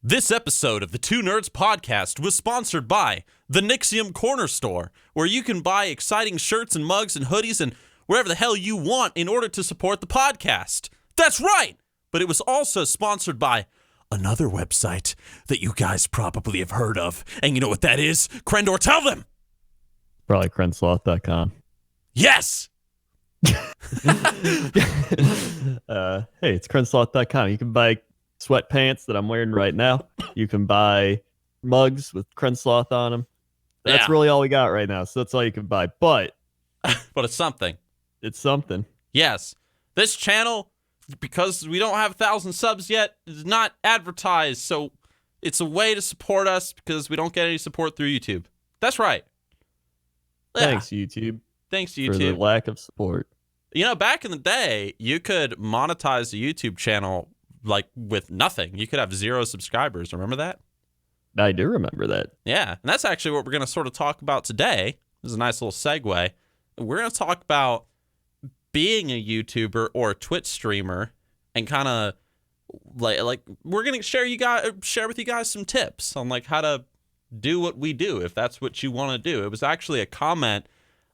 This episode of the Two Nerds podcast was sponsored by the Nixxiom Corner Store, where you can buy exciting shirts and mugs and hoodies and wherever the hell you want in order to support the podcast. That's right! But it was also sponsored by another website that you guys probably have heard of. And you know what that is? Crendor, tell them! Probably crendsloth.com. Yes! Hey, it's crendsloth.com. You can buy sweatpants that I'm wearing right now. You can buy mugs with Crensloth on them. That's really all we got right now. So that's all you can buy. But but it's something. It's something. Yes. This channel, because we don't have 1,000 subs yet, is not advertised. So it's a way to support us because we don't get any support through YouTube. That's right. Yeah. Thanks, YouTube. Thanks, YouTube. For the lack of support. You know, back in the day, you could monetize the YouTube channel like with nothing. You could have 0 subscribers. Remember that? I do remember that. Yeah. And that's actually what we're going to sort of talk about today. This is a nice little segue. We're going to talk about being a YouTuber or a Twitch streamer and kind of like we're going to share with you guys some tips on like how to do what we do if that's what you want to do. It was actually a comment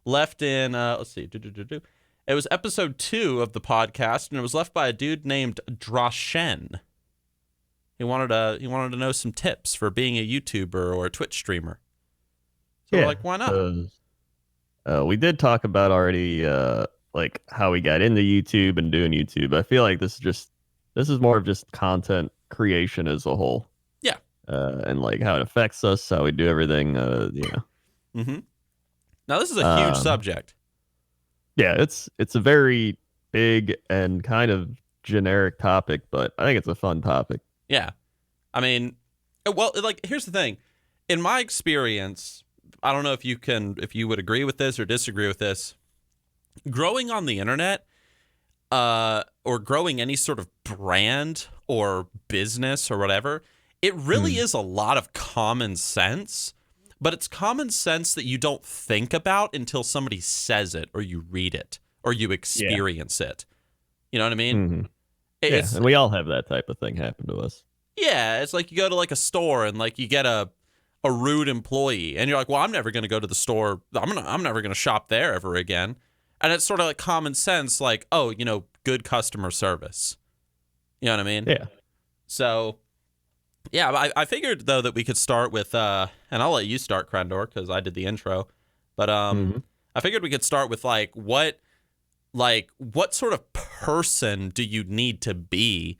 left in let's see. It was episode 2 of the podcast, and it was left by a dude named Drashen. He wanted to know some tips for being a YouTuber or a Twitch streamer. So we're like, why not? We did talk about already like how we got into YouTube and doing YouTube. I feel like this is more of just content creation as a whole. Yeah. And like how it affects us, how we do everything, Mm-hmm. Now this is a huge subject. Yeah, it's a very big and kind of generic topic, but I think it's a fun topic. Yeah. I mean, well, like, here's the thing. In my experience, I don't know if you would agree with this or disagree with this. Growing on the internet, or growing any sort of brand or business or whatever, it really is a lot of common sense. But it's common sense that you don't think about until somebody says it or you read it or you experience it. You know what I mean? Mm-hmm. And we all have that type of thing happen to us. Yeah, it's like you go to like a store and like you get a rude employee and you're like, well, I'm never going to go to the store. I'm never going to shop there ever again. And it's sort of like common sense, like, oh, good customer service. You know what I mean? Yeah. So... yeah, I figured, though, that we could start with, and I'll let you start, Crendor, because I did the intro. But I figured we could start with, what sort of person do you need to be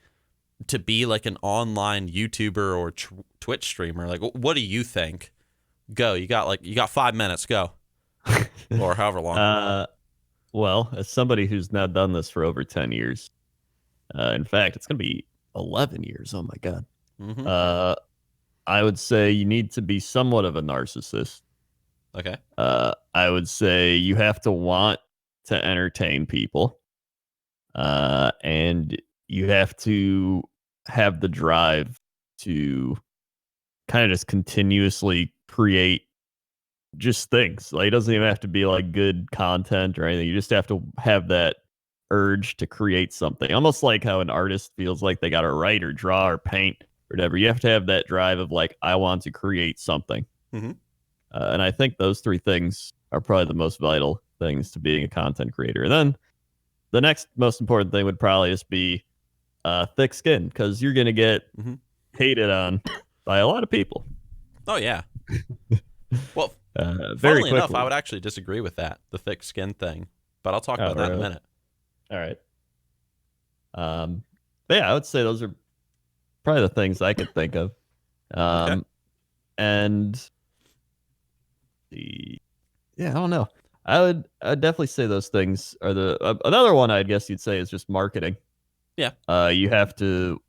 like an online YouTuber or Twitch streamer? Like, what do you think? Go. You got 5 minutes. Go. Or however long. Well, as somebody who's now done this for over 10 years, in fact, it's going to be 11 years. Oh, my God. Mm-hmm. I would say you need to be somewhat of a narcissist. Okay. I would say you have to want to entertain people. And you have to have the drive to kind of just continuously create just things. Like, it doesn't even have to be like good content or anything. You just have to have that urge to create something. Almost like how an artist feels like they got to write or draw or paint. Whatever, you have to have that drive of like, I want to create something. Mm-hmm. And I think those 3 things are probably the most vital things to being a content creator. And then the next most important thing would probably just be thick skin, because you're going to get hated on by a lot of people. Oh, yeah. Well, very funnily enough, quickly. I would actually disagree with that, the thick skin thing. But I'll talk about that in a minute. All right. But yeah, I would say those are probably the things I could think of. Okay. And I don't know. I'd definitely say those things are another one I guess you'd say is just marketing. Yeah. You have to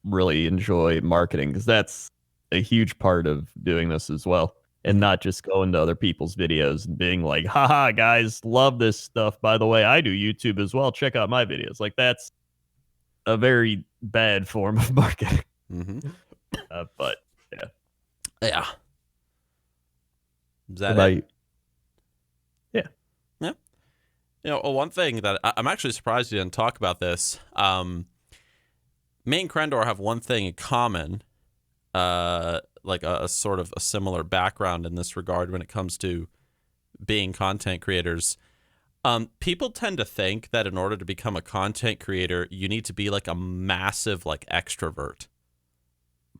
really enjoy marketing, because that's a huge part of doing this as well. And not just going to other people's videos and being like, haha, guys, love this stuff. By the way, I do YouTube as well. Check out my videos. Like, that's a very bad form of marketing. Mm-hmm. But yeah. Yeah. Is that about it? you? Yeah. Yeah. One thing that I'm actually surprised you didn't talk about this. Me and Crendor have one thing in common, like a sort of a similar background in this regard when it comes to being content creators. People tend to think that in order to become a content creator, you need to be like a massive like extrovert.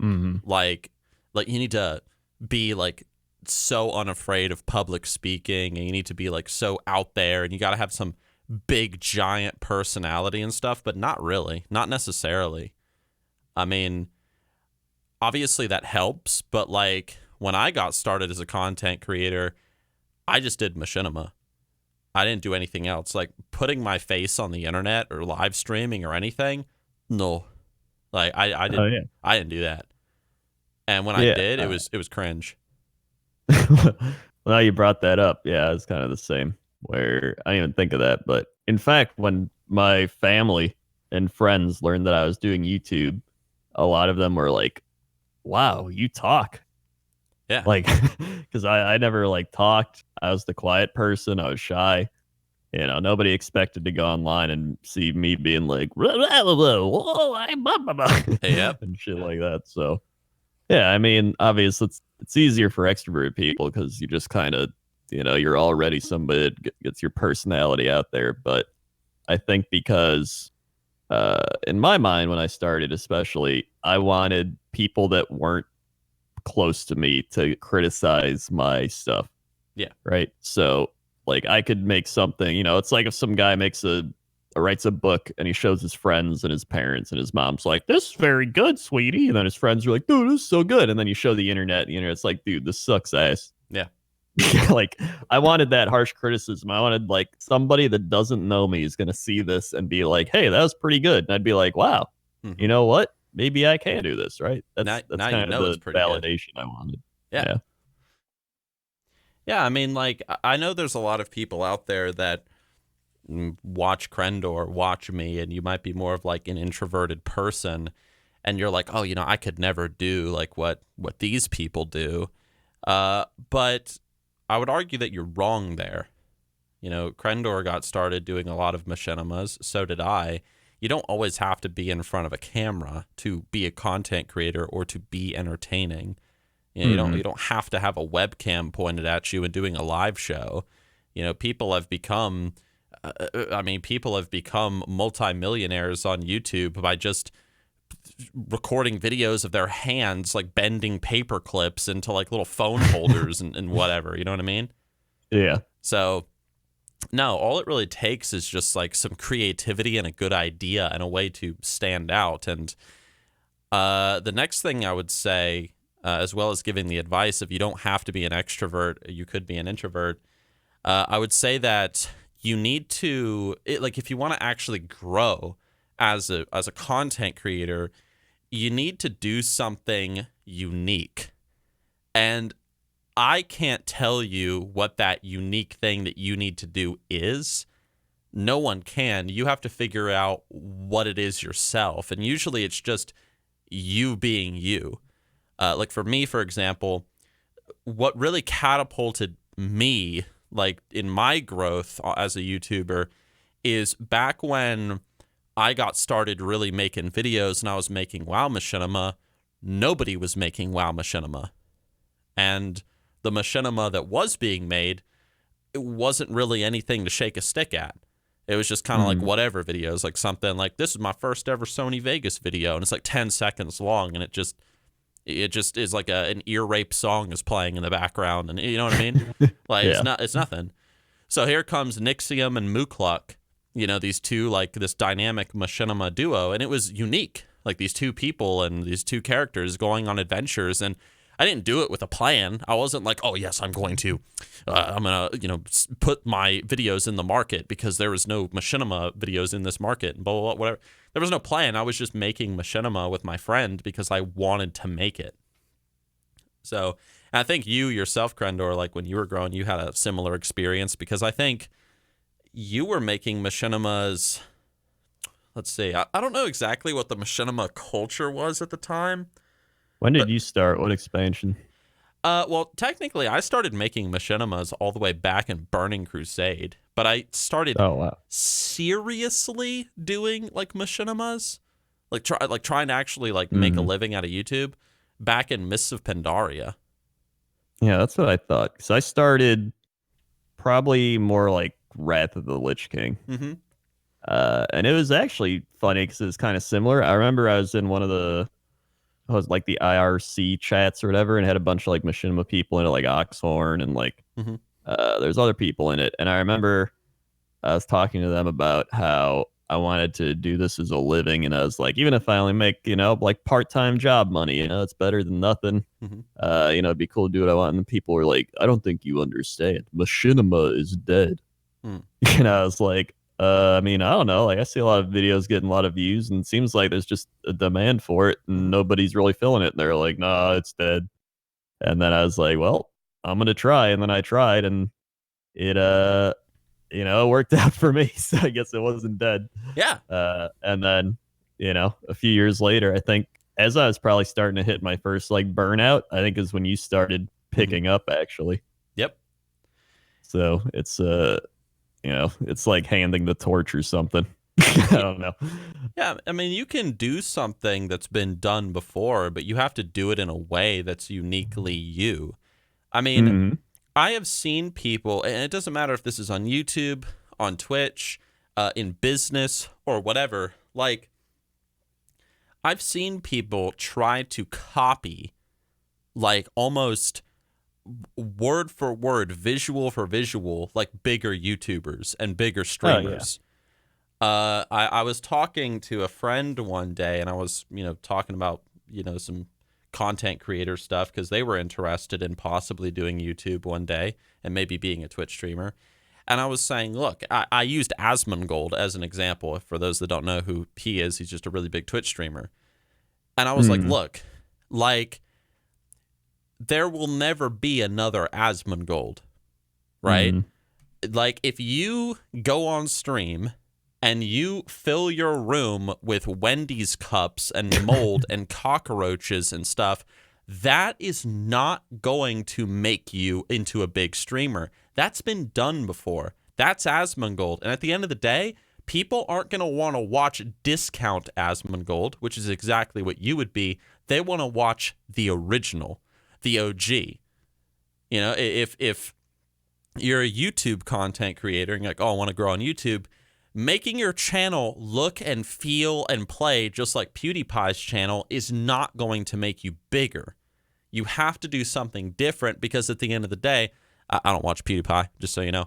Mm-hmm. Like you need to be like so unafraid of public speaking, and you need to be like so out there, and you got to have some big giant personality and stuff, but not really, not necessarily. I mean, obviously that helps, but like when I got started as a content creator, I just did machinima. I didn't do anything else. Like putting my face on the internet or live streaming or anything. No, like I Oh didn't. yeah. I didn't do that. And when I Yeah. did, it was cringe. Well, now you brought that up. Yeah, it's kind of the same. Where I didn't even think of that, but in fact, when my family and friends learned that I was doing YouTube, a lot of them were like, "Wow, you talk!" Yeah. Like, because I never like talked. I was the quiet person. I was shy. Nobody expected to go online and see me being like, "Blah, blah, blah, blah, whoa, I'm blah, blah, blah," Hey, yep. and shit like that. So yeah, I mean, obviously, it's easier for extroverted people because you just kind of, you're already somebody that gets your personality out there. But I think because, in my mind, when I started, especially, I wanted people that weren't close to me to criticize my stuff. Yeah. Right. So, like, I could make something. It's like if some guy writes a book and he shows his friends and his parents, and his mom's like, "This is very good, sweetie," and then his friends are like, "Dude, this is so good," and then you show the internet, and the internet's like, "Dude, this sucks ass." Yeah. Like, I wanted that harsh criticism. I wanted like somebody that doesn't know me is gonna see this and be like, "Hey, that was pretty good," and I'd be like, "Wow, Mm-hmm. you know what? Maybe I can do this." Right? That's Now kind of it's the pretty good. validation I wanted. Yeah. Yeah. Yeah. I mean, like I know there's a lot of people out there that watch Crendor, watch me, and you might be more of like an introverted person, and you're like, oh, I could never do like what these people do. But I would argue that you're wrong there. Crendor got started doing a lot of machinimas. So did I. You don't always have to be in front of a camera to be a content creator or to be entertaining. You don't have to have a webcam pointed at you and doing a live show. People have become people have become multimillionaires on YouTube by just recording videos of their hands like bending paper clips into like little phone holders and whatever. You know what I mean? Yeah. So no, all it really takes is just like some creativity and a good idea and a way to stand out. And the next thing I would say, as well as giving the advice of you don't have to be an extrovert, you could be an introvert. I would say that you need to if you want to actually grow as a content creator, you need to do something unique. And I can't tell you what that unique thing that you need to do is. No one can. You have to figure out what it is yourself. And usually it's just you being you. Like for me, for example, what really catapulted me like in my growth as a YouTuber is back when I got started really making videos and I was making WoW Machinima, nobody was making WoW Machinima. And the machinima that was being made, it wasn't really anything to shake a stick at. It was just kind of like whatever videos, like something like, this is my first ever Sony Vegas video, and it's like 10 seconds long, and it just is like an ear rape song is playing in the background, and you know what I mean? Like Yeah. it's nothing. So here comes Nixxiom and Mukluk, these two, like this dynamic machinima duo, and it was unique. Like these two people and these two characters going on adventures, and I didn't do it with a plan. I wasn't like, oh yes, I'm going to put my videos in the market because there was no machinima videos in this market and blah, blah, blah, whatever. There was no plan. I was just making machinima with my friend because I wanted to make it. So I think you yourself, Crendor, like when you were growing, you had a similar experience because I think you were making machinimas. Let's see. I don't know exactly what the machinima culture was at the time. When did you start? What expansion? Well, technically, I started making machinimas all the way back in Burning Crusade, but I started seriously doing like machinimas, like trying to actually like make a living out of YouTube back in Mists of Pandaria. Yeah, that's what I thought. Because I started probably more like Wrath of the Lich King. Mm-hmm. And it was actually funny because it was kind of similar. I remember I was in one of the, I was like the IRC chats or whatever, and had a bunch of like machinima people in it, like Oxhorn, and like Mm-hmm. there's other people in it. And I remember I was talking to them about how I wanted to do this as a living, and I was like, even if I only make, like part-time job money, it's better than nothing. Mm-hmm. It'd be cool to do what I want. And people were like, I don't think you understand. Machinima is dead. Mm. And I was like, I mean, I don't know. Like, I see a lot of videos getting a lot of views, and it seems like there's just a demand for it, and nobody's really filling it. And they're like, nah, it's dead. And then I was like, well, I'm gonna try. And then I tried, and it it worked out for me. So I guess it wasn't dead. Yeah. And then, a few years later, I think as I was probably starting to hit my first like burnout, I think is when you started picking up actually. Yep. So it's it's like handing the torch or something. I don't know. Yeah, I mean, you can do something that's been done before, but you have to do it in a way that's uniquely you. I mean, Mm-hmm. I have seen people, and it doesn't matter if this is on YouTube, on Twitch, in business, or whatever. Like, I've seen people try to copy, like, almost word for word, visual for visual, like bigger YouTubers and bigger streamers. I was talking to a friend one day, and I was, talking about, some content creator stuff because they were interested in possibly doing YouTube one day and maybe being a Twitch streamer. And I was saying, look, I used Asmongold as an example. For those that don't know who he is, he's just a really big Twitch streamer. And I was like, look, like, there will never be another Asmongold, right? Like, if you go on stream and you fill your room with Wendy's cups and mold and cockroaches and stuff, that is not going to make you into a big streamer. That's been done before. That's Asmongold. And at the end of the day, people aren't going to want to watch discount Asmongold, which is exactly what you would be. They want to watch the original, the OG. If you're a YouTube content creator and you're like, oh, I want to grow on YouTube, making your channel look and feel and play just like PewDiePie's channel is not going to make you bigger. You have to do something different because at the end of the day, I don't watch PewDiePie, just so you know.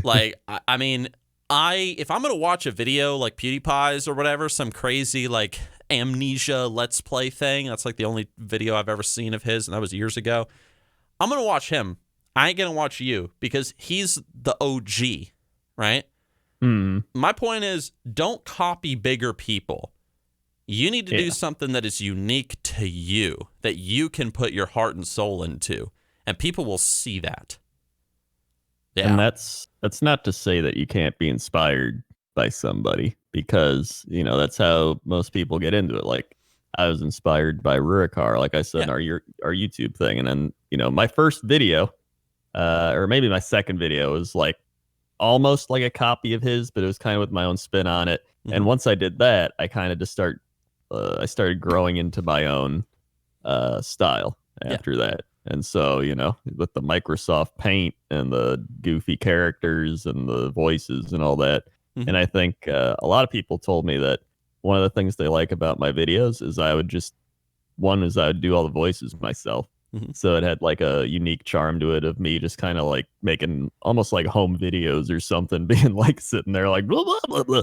Like, I mean, if I'm going to watch a video like PewDiePie's or whatever, some crazy like Amnesia Let's Play thing, that's like the only video I've ever seen of his, and that was years ago. I'm going to watch him. I ain't going to watch you because he's the OG, right? My point is, don't copy bigger people. You need to do something that is unique to you, that you can put your heart and soul into, and people will see that. Yeah. And that's not to say that you can't be inspired by somebody, because, that's how most people get into it. Like, I was inspired by Rurikar, like I said, in our YouTube thing. And then, my first video, or maybe my second video, was like almost like a copy of his, but it was kind of with my own spin on it. And once I did that, I kind of just I started growing into my own style after that. And so, with the Microsoft Paint and the goofy characters and the voices and all that. And I think a lot of people told me that one of the things they like about my videos is I would do all the voices myself. So it had like a unique charm to it of me just kind of like making almost like home videos or something, being like sitting there like blah, blah, blah, blah.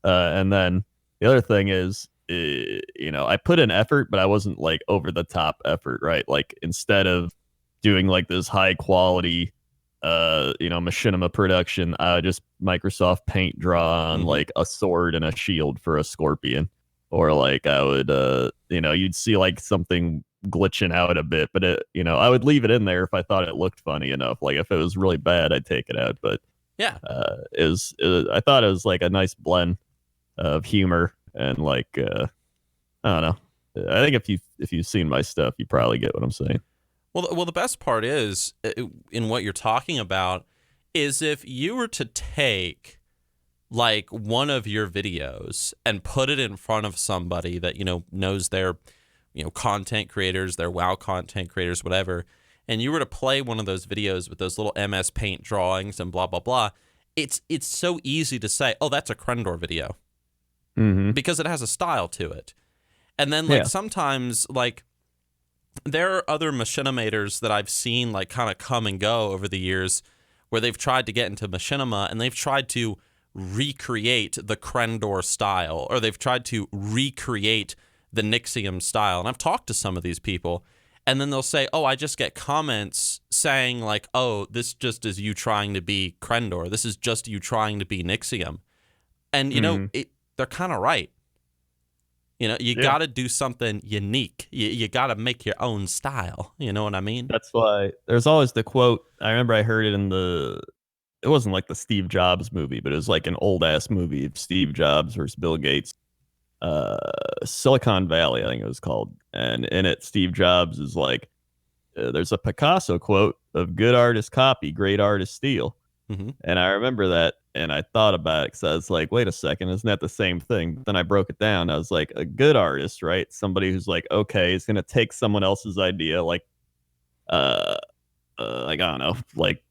And then the other thing is, I put in effort, but I wasn't like over the top effort, right? Like, instead of doing like this high quality, machinima production, I would just Microsoft Paint draw on like a sword and a shield for a scorpion. Or like I would, you'd see like something glitching out a bit, but I would leave it in there if I thought it looked funny enough. Like, if it was really bad, I'd take it out. But I thought it was like a nice blend of humor and like, I don't know. I think if you've seen my stuff, you probably get what I'm saying. Well, the best part is in what you're talking about is if you were to take like one of your videos and put it in front of somebody that knows their content creators, they're WoW content creators, whatever, and you were to play one of those videos with those little MS Paint drawings and blah blah blah, it's so easy to say, oh, that's a Crendor video, because it has a style to it. And then like sometimes like there are other machinimators that I've seen like kind of come and go over the years where they've tried to get into machinima and they've tried to recreate the Crendor style, or they've tried to recreate the Nixxiom style. And I've talked to some of these people, and then they'll say, oh, I just get comments saying like, oh, this just is you trying to be Crendor. This is just you trying to be Nixxiom. And, they're kind of right. You got to do something unique. You got to make your own style. You know what I mean? That's why there's always the quote. I remember I heard it in it wasn't like the Steve Jobs movie, but it was like an old ass movie of Steve Jobs versus Bill Gates. Silicon Valley, I think it was called. And in it, Steve Jobs is like, there's a Picasso quote of good artists copy, great artists steal. And I remember that, and I thought about it because I was like, wait a second, isn't that the same thing? But then I broke it down. I was like, a good artist, right? Somebody who's like, okay, is going to take someone else's idea, like I don't know, like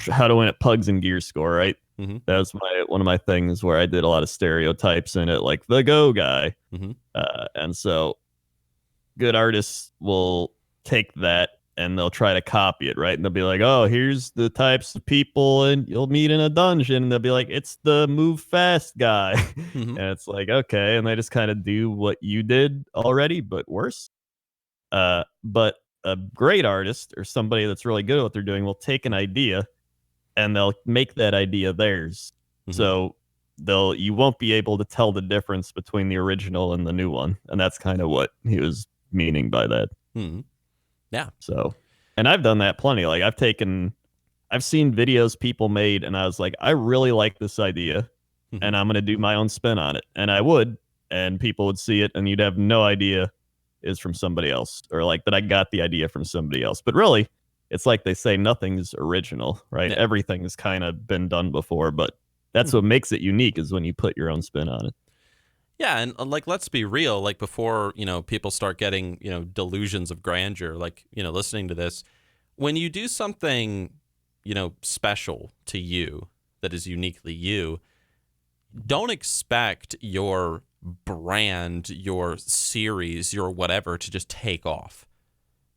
how to win at Pugs and Gear Score, right? That was one of my things where I did a lot of stereotypes in it, like the Go guy. And so good artists will take that and they'll try to copy it, right? And they'll be like, oh, here's the types of people and you'll meet in a dungeon. And they'll be like, it's the move fast guy. And it's like, okay. And they just kind of do what you did already, but worse. But a great artist or somebody that's really good at what they're doing will take an idea and they'll make that idea theirs. So you won't be able to tell the difference between the original and the new one. And that's kind of what he was meaning by that. Yeah. So, and I've done that plenty. Like I've seen videos people made and I was like, I really like this idea and I'm going to do my own spin on it. And I would, and people would see it and you'd have no idea is from somebody else, or like that I got the idea from somebody else. But really, it's like they say nothing's original, right? Everything has kind of been done before, but that's what makes it unique is when you put your own spin on it. Yeah, and like let's be real, like before, people start getting, delusions of grandeur, like, listening to this, when you do something, special to you that is uniquely you, don't expect your brand, your series, your whatever to just take off.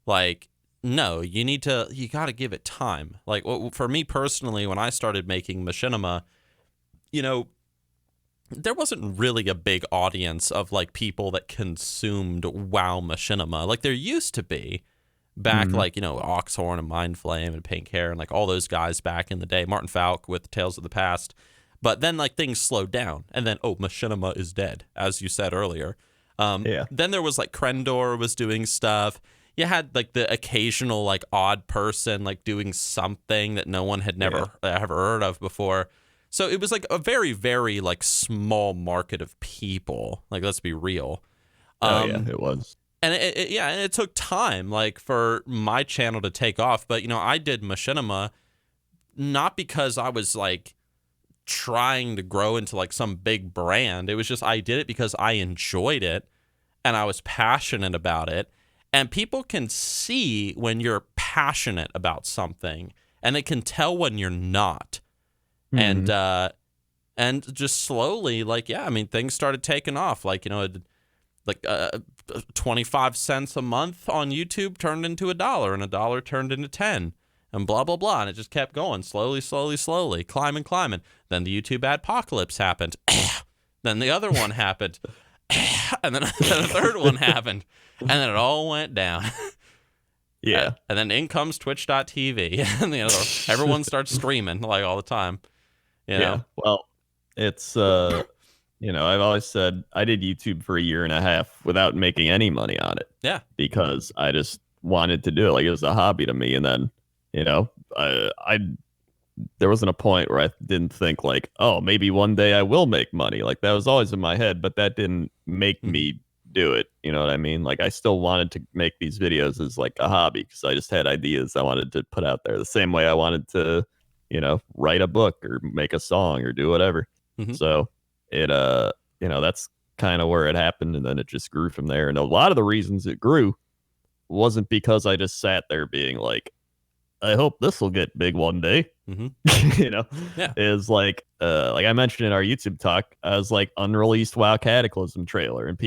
Like, no, you got to give it time. Like for me personally, when I started making machinima, there wasn't really a big audience of like people that consumed WoW machinima. Like there used to be back like, Oxhorn and Mindflame and Pink Hair and like all those guys back in the day, Martin Falk with Tales of the Past. But then like things slowed down and then, machinima is dead, as you said earlier. Then there was like Crendor was doing stuff. You had like the occasional like odd person like doing something that no one had never ever heard of before. So it was like a very, very like small market of people. Like, let's be real. It was. And it took time like for my channel to take off. But, I did machinima not because I was like trying to grow into like some big brand. It was just I did it because I enjoyed it and I was passionate about it. And people can see when you're passionate about something and they can tell when you're not. And just slowly, like, things started taking off. Like, 25 cents a month on YouTube turned into $1 and $1 turned into 10 and blah, blah, blah. And it just kept going slowly, climbing. Then the YouTube adpocalypse happened. Then the other one happened. And then the third one happened. And then it all went down. Yeah. And then in comes twitch.tv. And everyone starts streaming like all the time. Yeah. Well, it's I've always said I did YouTube for a year and a half without making any money on it. Yeah. Because I just wanted to do it. Like it was a hobby to me. And then, I there wasn't a point where I didn't think like, oh, maybe one day I will make money. Like that was always in my head, but that didn't make me do it. You know what I mean? Like I still wanted to make these videos as like a hobby because I just had ideas I wanted to put out there the same way I wanted to write a book or make a song or do whatever. So it, that's kind of where it happened, and then it just grew from there. And a lot of the reasons it grew wasn't because I just sat there being like, I hope this will get big one day. Mm-hmm. You know, Yeah. is like I mentioned in our YouTube talk, I was like unreleased WoW Cataclysm trailer, and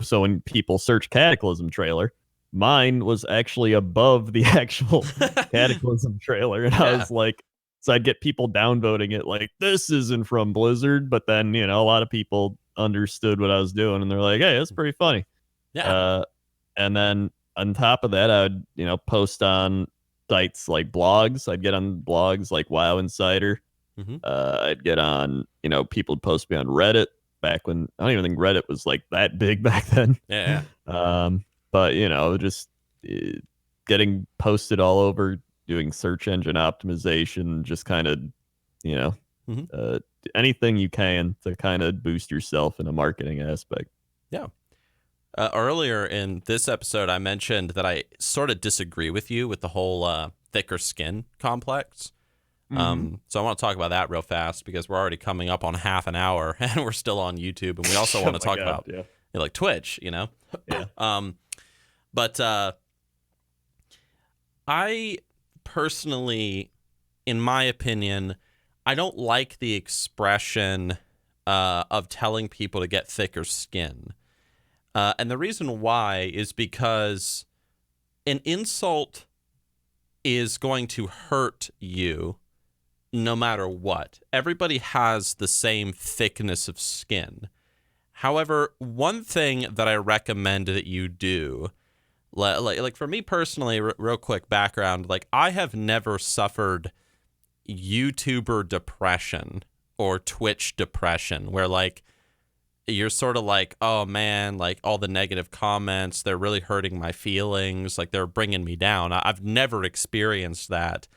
so when people search Cataclysm trailer, mine was actually above the actual Cataclysm trailer, and I Yeah. was like, so I'd get people downvoting it like this isn't from Blizzard, but then a lot of people understood what I was doing, and they're like, hey, that's pretty funny. Yeah. And then on top of that, I would post on sites like blogs. I'd get on blogs like WoW Insider. Mm-hmm. I'd get on, people would post me on Reddit back when I don't even think Reddit was like that big back then. Yeah. But just uh, getting posted all over, doing search engine optimization, just kind of, Mm-hmm. anything you can to kind of boost yourself in a marketing aspect. Yeah. Earlier in this episode, I mentioned that I sort of disagree with you with the whole thicker skin complex. So I want to talk about that real fast because we're already coming up on half an hour and we're still on YouTube, and we also want to talk about like Twitch, Yeah. But I personally, in my opinion, I don't like the expression of telling people to get thicker skin. And the reason why is because an insult is going to hurt you no matter what. Everybody has the same thickness of skin. However, one thing that I recommend that you do, like for me personally, real quick background, like I have never suffered YouTuber depression or Twitch depression, where like you're sort of like, oh man, like all the negative comments, they're really hurting my feelings, like they're bringing me down. I've never experienced that.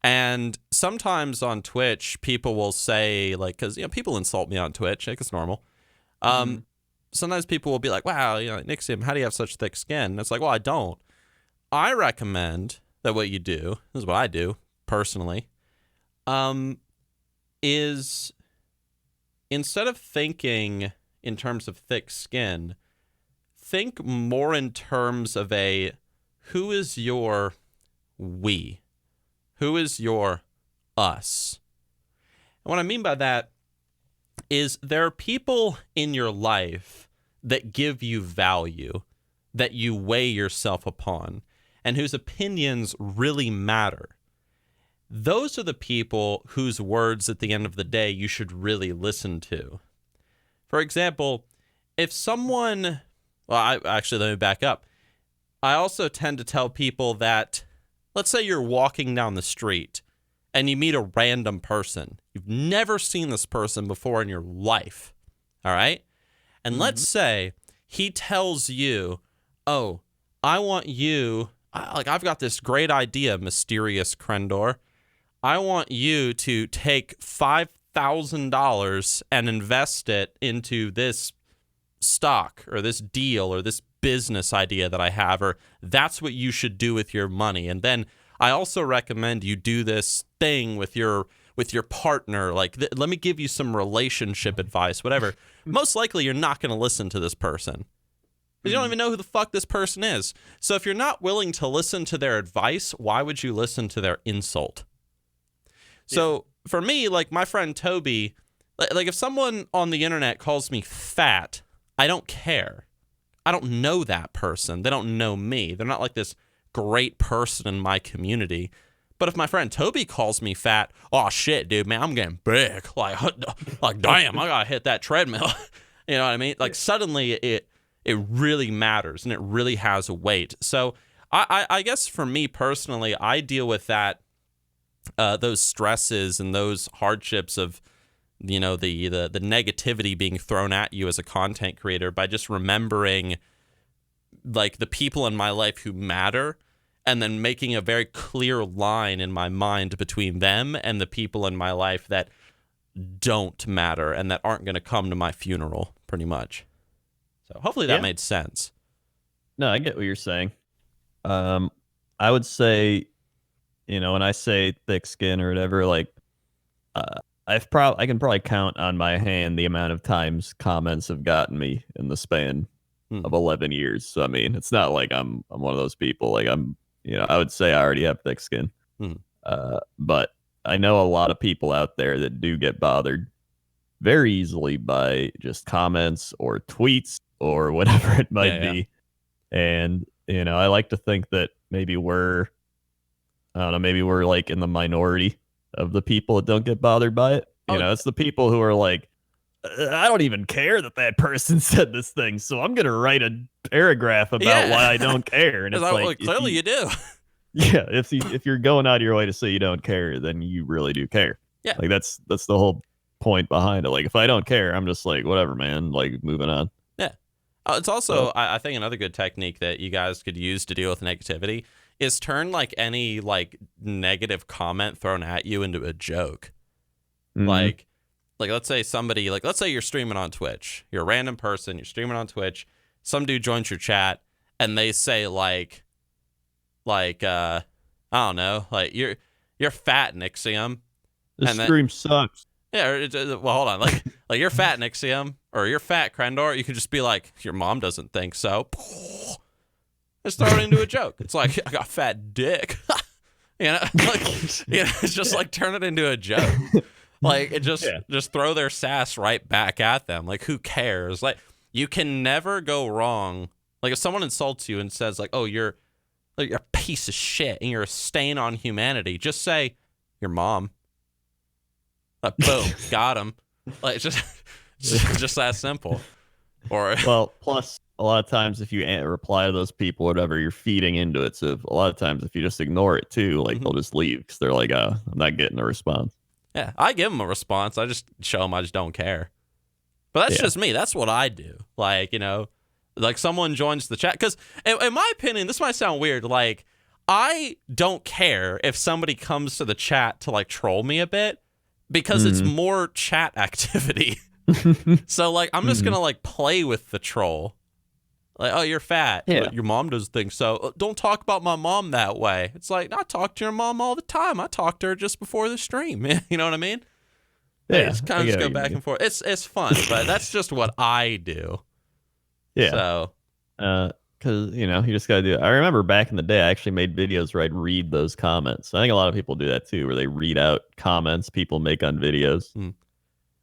And sometimes on Twitch, people will say, like, because people insult me on Twitch, like it's normal. Sometimes people will be like, wow, Nixxiom, how do you have such thick skin? And it's like, well, I don't. I recommend that what you do, this is what I do personally, is instead of thinking in terms of thick skin, think more in terms of who is your we? Who is your us? And what I mean by that is there are people in your life that give you value, that you weigh yourself upon, and whose opinions really matter. Those are the people whose words at the end of the day you should really listen to. For example, if someone, let me back up. I also tend to tell people that, let's say you're walking down the street and you meet a random person. You've never seen this person before in your life, all right? And let's say he tells you, oh, I want you, I've got this great idea, mysterious Crendor. I want you to take $5,000 and invest it into this stock or this deal or this business idea that I have, or that's what you should do with your money. And then I also recommend you do this thing with your partner. Like, let me give you some relationship advice, whatever. Most likely, you're not going to listen to this person because you don't even know who the fuck this person is. So if you're not willing to listen to their advice, why would you listen to their insult? So for me, like my friend Toby, like if someone on the internet calls me fat, I don't care. I don't know that person. They don't know me. They're not like this great person in my community. But if my friend Toby calls me fat, oh shit, dude, man, I'm getting big. Like damn, I gotta hit that treadmill. You know what I mean? Like suddenly it really matters and it really has weight. So I guess for me personally, I deal with that. Those stresses and those hardships of, the negativity being thrown at you as a content creator by just remembering like the people in my life who matter and then making a very clear line in my mind between them and the people in my life that don't matter and that aren't going to come to my funeral, pretty much. So hopefully that made sense. No, I get what you're saying. I would say, when I say thick skin or whatever, like I can probably count on my hand the amount of times comments have gotten me in the span Hmm. of 11 years. So I mean, it's not like I'm one of those people. Like I would say I already have thick skin. Hmm. But I know a lot of people out there that do get bothered very easily by just comments or tweets or whatever it might Yeah. be. And, I like to think that I don't know, maybe we're like in the minority of the people that don't get bothered by it. Oh, It's the people who are like, I don't even care that person said this thing, so I'm going to write a paragraph about why I don't care. And it's like, well, clearly you do. yeah, if you're going out of your way to say you don't care, then you really do care. Yeah. Like that's the whole point behind it. Like if I don't care, I'm just like whatever, man. Like moving on. Yeah. It's also, I think another good technique that you guys could use to deal with negativity is turn like any like negative comment thrown at you into a joke. Mhm. Like let's say let's say you're streaming on Twitch. You're a random person, you're streaming on Twitch. Some dude joins your chat and they say I don't know, like you're fat, Nixxiom. This stream sucks. Yeah, well, hold on. Like you're fat, Nixxiom, or you're fat, Crendor. You could just be like, your mom doesn't think so. Just throw it into a joke. It's like, I got fat dick. It's just like turn it into a joke. Like it just throw their sass right back at them. Like who cares? Like you can never go wrong. Like if someone insults you and says like, oh, you're a piece of shit and you're a stain on humanity, just say your mom. Boom, got him. Like just that simple. Or well, plus a lot of times if you reply to those people, whatever, you're feeding into it. So a lot of times if you just ignore it too, like they'll just leave because they're like, oh, I'm not getting a response. Yeah, I give them a response. I just show them I just don't care. But that's just me. That's what I do. Like like someone joins the chat because in my opinion, this might sound weird. Like I don't care if somebody comes to the chat to like troll me a bit. Because it's more chat activity. So, like, I'm just going to, like, play with the troll. Like, oh, you're fat. Yeah. But your mom doesn't think so. Don't talk about my mom that way. It's like, I talk to your mom all the time. I talked to her just before the stream. You know what I mean? Yeah. Just kind of just go back and forth. It's fun, but that's just what I do. Yeah. So. Because, you just got to do it. I remember back in the day, I actually made videos where I'd read those comments. I think a lot of people do that too, where they read out comments people make on videos.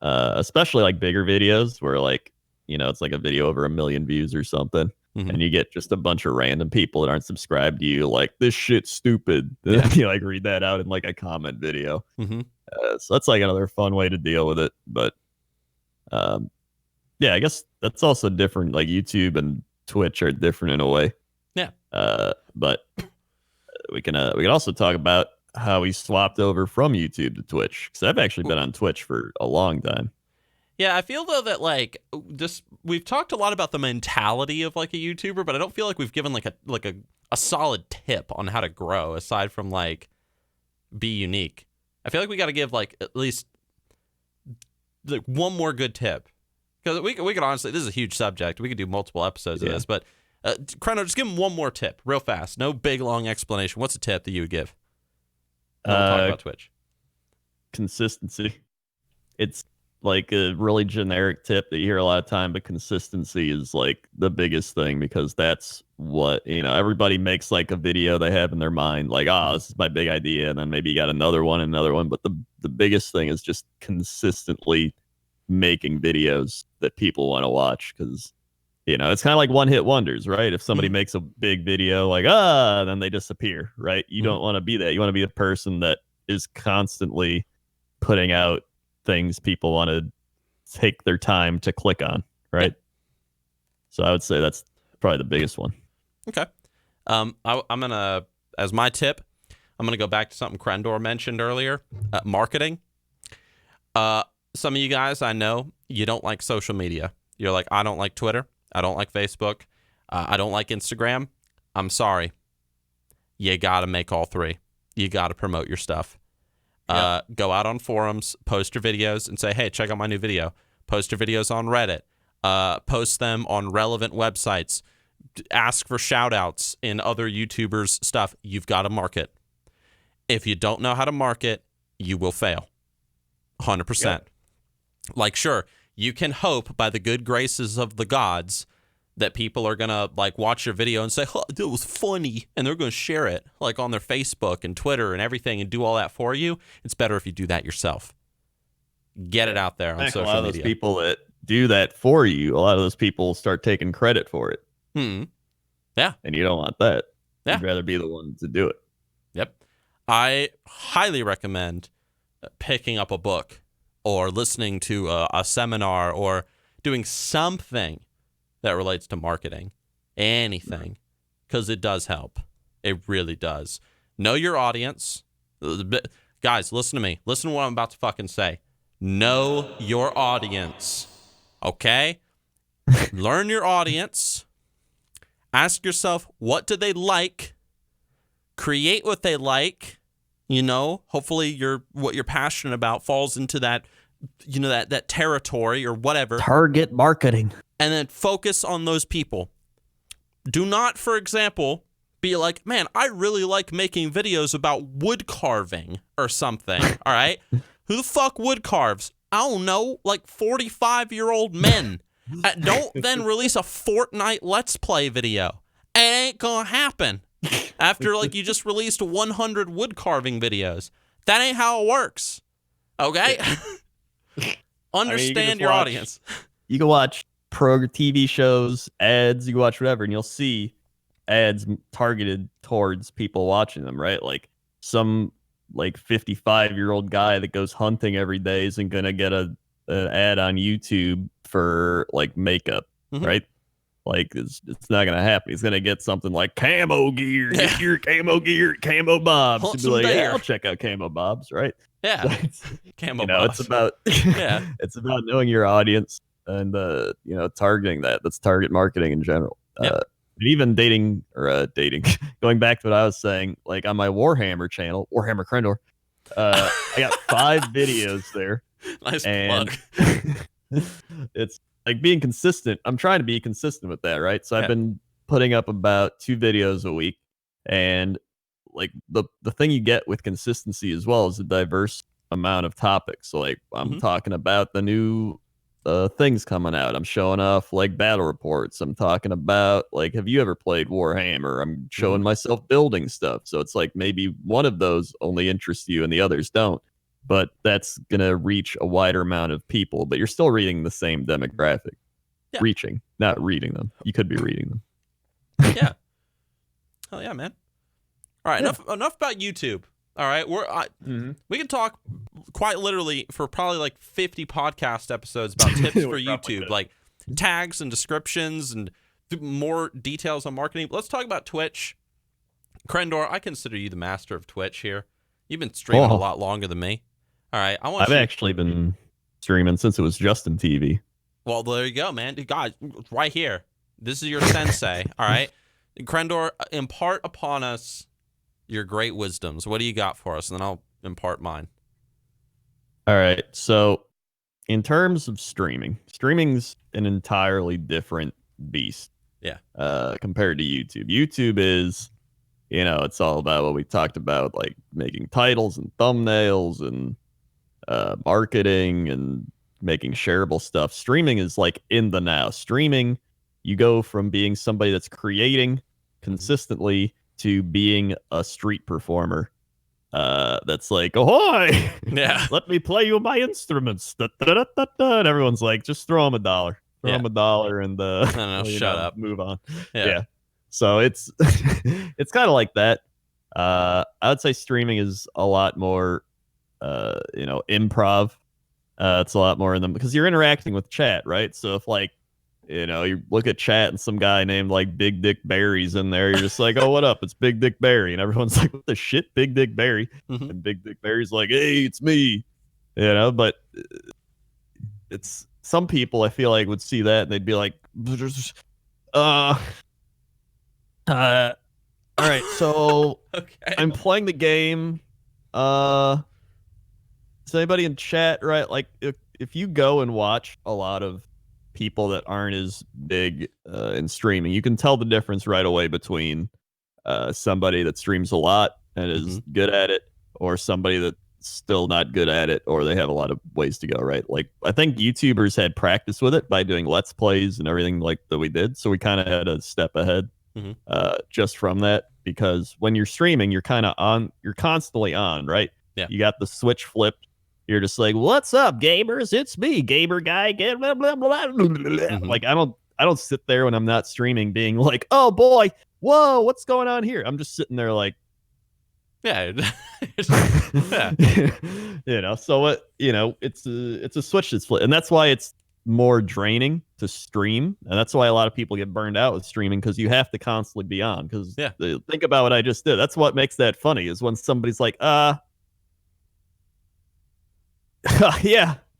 Especially like bigger videos where like, it's like a video over 1 million views or something. And you get just a bunch of random people that aren't subscribed to you like, this shit's stupid. Yeah. You like read that out in like a comment video. So that's like another fun way to deal with it. But yeah, I guess that's also different. Like YouTube and Twitch are different in a way. Yeah. But we can also talk about how we swapped over from YouTube to Twitch because I've actually been on Twitch for a long time. Yeah, I feel though that like we've talked a lot about the mentality of like a YouTuber, but I don't feel like we've given like a solid tip on how to grow aside from like be unique. I feel like we got to give like at least like one more good tip. Because we could honestly, this is a huge subject. We could do multiple episodes of this, but Crendor, just give him one more tip, real fast. No big long explanation. What's a tip that you would give? We'll talk about Twitch. Consistency. It's like a really generic tip that you hear a lot of time, but consistency is like the biggest thing because that's what everybody makes like a video they have in their mind, like, oh, this is my big idea, and then maybe you got another one. But the biggest thing is just consistently making videos that people want to watch because it's kind of like one-hit wonders, right? If somebody makes a big video like then they disappear, right? You don't want to be that. You want to be a person that is constantly putting out things people want to take their time to click on, right? So I would say that's probably the biggest one. Okay. I'm gonna, as my tip, I'm gonna go back to something Crendor mentioned earlier, marketing. Some of you guys, I know, you don't like social media. You're like, I don't like Twitter. I don't like Facebook. I don't like Instagram. I'm sorry. You got to make all three. You got to promote your stuff. Go out on forums, post your videos, and say, hey, check out my new video. Post your videos on Reddit. Post them on relevant websites. Ask for shout-outs in other YouTubers' stuff. You've got to market. If you don't know how to market, you will fail. 100%. Like, sure, you can hope by the good graces of the gods that people are going to, like, watch your video and say, oh, that was funny, and they're going to share it, like, on their Facebook and Twitter and everything and do all that for you. It's better if you do that yourself. Get it out there on social media. A lot of those people that do that for you, a lot of those people start taking credit for it. Yeah. And you don't want that. Yeah. You'd rather be the one to do it. Yep. I highly recommend picking up a book or listening to a seminar or doing something that relates to marketing. Anything. Because it does help. It really does. Know your audience. Guys, listen to me. Listen to what I'm about to fucking say. Know your audience. Okay? Learn your audience. Ask yourself, what do they like? Create what they like. You know, hopefully what you're passionate about falls into that, you know, that territory or whatever. Target marketing. And then focus on those people. Do not, for example, be like, man, I really like making videos about wood carving or something. All right? Who the fuck wood carves? I don't know, like 45-year-old men. Don't then release a Fortnite Let's Play video. It ain't gonna happen. After, like, you just released 100 wood carving videos. That ain't how it works. Okay? Understand your audience. You can watch TV shows, ads, you can watch whatever, and you'll see ads targeted towards people watching them, right? Like some 55-year-old guy that goes hunting every day isn't gonna get an ad on YouTube for like makeup, right? Like it's not gonna happen. He's gonna get something like camo gear. Get your camo gear, camo bobs. Hunt Be like, some I'll check out camo bobs, right? Yeah, camo It's bobs. about it's about knowing your audience and targeting that. That's target marketing in general. And even dating, going back to what I was saying, like on my Warhammer channel, Warhammer Crendor, I got 5 videos there. Nice plug. It's like being consistent. I'm trying to be consistent with that, right? So I've been putting up about 2 videos a week, and like the thing you get with consistency as well is a diverse amount of topics. So like I'm talking about the new things coming out. I'm showing off like battle reports. I'm talking about like, have you ever played Warhammer? I'm showing myself building stuff. So it's like maybe one of those only interests you and the others don't. But that's gonna reach a wider amount of people. But you're still reading the same demographic. Yeah. Reaching, not reading them. You could be reading them. Yeah. Hell yeah, man. All right, enough about YouTube. All right, we can talk quite literally for probably like 50 podcast episodes about tips for YouTube, like tags and descriptions and more details on marketing. Let's talk about Twitch. Crendor, I consider you the master of Twitch here. You've been streaming a lot longer than me. All right, I've actually been streaming since it was Justin TV. Well, there you go, man. Guys, right here. This is your sensei. All right, Crendor, impart upon us your great wisdoms. What do you got for us? And then I'll impart mine. All right. So in terms of streaming's an entirely different beast. Yeah. Compared to YouTube. YouTube is, it's all about what we talked about, like making titles and thumbnails and marketing and making shareable stuff. Streaming is like in the now. Streaming, you go from being somebody that's creating consistently to being a street performer that's like, ahoy, yeah, let me play you my instruments, da, da, da, da, da. And everyone's like, just throw him $1, and shut up, move on. Yeah. So it's it's kind of like that. I would say streaming is a lot more improv. It's a lot more in them because you're interacting with chat, right? So if like you look at chat and some guy named like Big Dick Barry's in there, you're just like, oh, what up? It's Big Dick Barry. And everyone's like, what the shit, Big Dick Barry? And Big Dick Barry's like, hey, it's me. But it's some people I feel like would see that and they'd be like, all right, so okay. I'm playing the game. Is anybody in chat, right? Like if you go and watch a lot of people that aren't as big in streaming, you can tell the difference right away between somebody that streams a lot and is good at it, or somebody that still not good at it, or they have a lot of ways to go, right? Like, I think YouTubers had practice with it by doing Let's Plays and everything like that we did. So we kind of had a step ahead just from that, because when you're streaming, you're kind of on, you're constantly on, right? Yeah. You got the switch flipped. You're just like, what's up, gamers? It's me, gamer guy. Blah, blah, blah, blah. Like, I don't sit there when I'm not streaming being like, oh boy, whoa, what's going on here? I'm just sitting there like, yeah. yeah. You know, so what, you know, it's a switch that's split, and that's why it's more draining to stream, and that's why a lot of people get burned out with streaming, because you have to constantly be on. Because think about what I just did. That's what makes that funny, is when somebody's like, yeah,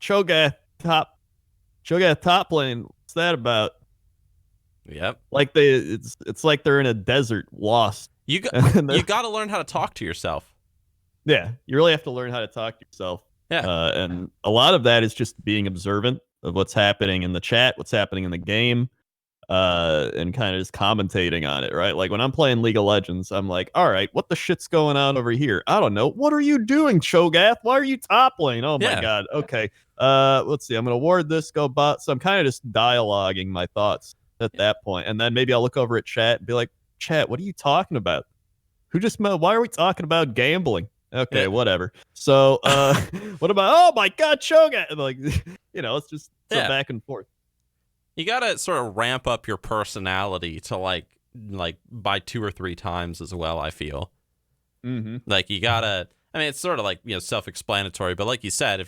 Cho'Gath top lane. What's that about? Yep. Like it's like they're in a desert, lost. You got to learn how to talk to yourself. Yeah, you really have to learn how to talk to yourself. Yeah. And a lot of that is just being observant of what's happening in the chat, what's happening in the game, and kind of just commentating on it, right? Like when I'm playing League of Legends, I'm like, all right, what the shit's going on over here? I don't know. What are you doing, Cho'Gath? Why are you top lane? Oh my god. Okay. Let's see. I'm gonna ward this, go bot. So I'm kind of just dialoguing my thoughts at that point. And then maybe I'll look over at chat and be like, chat, what are you talking about? Why are we talking about gambling? Okay, whatever. So what about, oh my god, Cho'Gath? And like, you know, it's just back and forth. You gotta sort of ramp up your personality to like by 2 or 3 times as well, I feel. Like you gotta, I mean, it's sort of like, you know, self-explanatory, but like you said,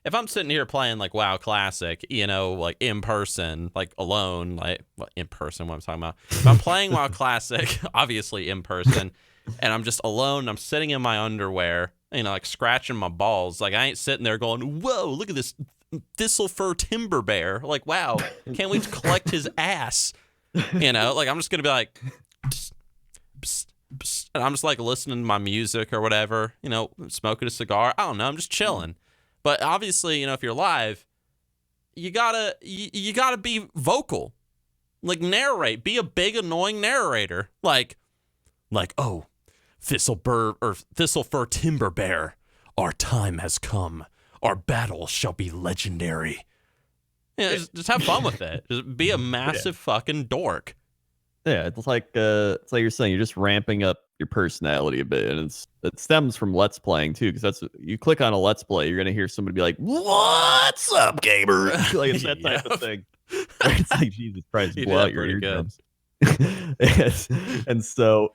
if I'm sitting here playing like WoW Classic, you know, like in person, like alone, like in person, what I'm talking about. If I'm playing WoW Classic, obviously in person, and I'm just alone, I'm sitting in my underwear, you know, like scratching my balls. Like I ain't sitting there going, whoa, look at this thistle fur timber bear. Like, wow, can't wait to collect his ass. You know, like I'm just going to be like, psst, psst, psst, and I'm just like listening to my music or whatever, you know, smoking a cigar. I don't know. I'm just chilling. But obviously, you know, if you're live, you gotta be vocal, like narrate, be a big annoying narrator, like, oh, thistle fur timber bear, our time has come, our battle shall be legendary. Yeah, just have fun with it. Just be a massive fucking dork. Yeah, it's like you're saying, you're just ramping up your personality a bit, and it stems from Let's Playing too, because that's, you click on a Let's Play, you're gonna hear somebody be like, "What's up, gamer?" Like it's that type of thing. It's like, Jesus Christ, blow out your eardrums. And so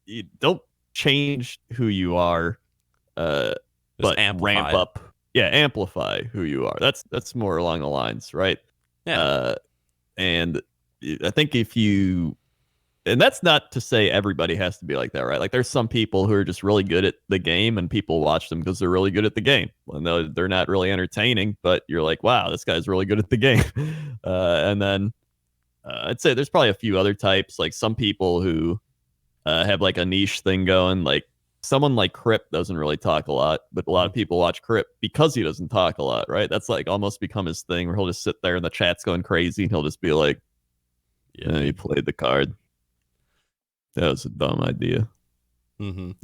you don't change who you are, but ramp up. Yeah, amplify who you are. That's more along the lines, right? Yeah. And I think and that's not to say everybody has to be like that, right? Like there's some people who are just really good at the game, and people watch them because they're really good at the game. Well, they're not really entertaining, but you're like, wow, this guy's really good at the game. And then I'd say there's probably a few other types, like some people who have like a niche thing going. Like someone like Crip doesn't really talk a lot, but a lot of people watch Crip because he doesn't talk a lot, right? That's like almost become his thing, where he'll just sit there and the chat's going crazy, and he'll just be like, yeah, you played the card. That was a dumb idea. And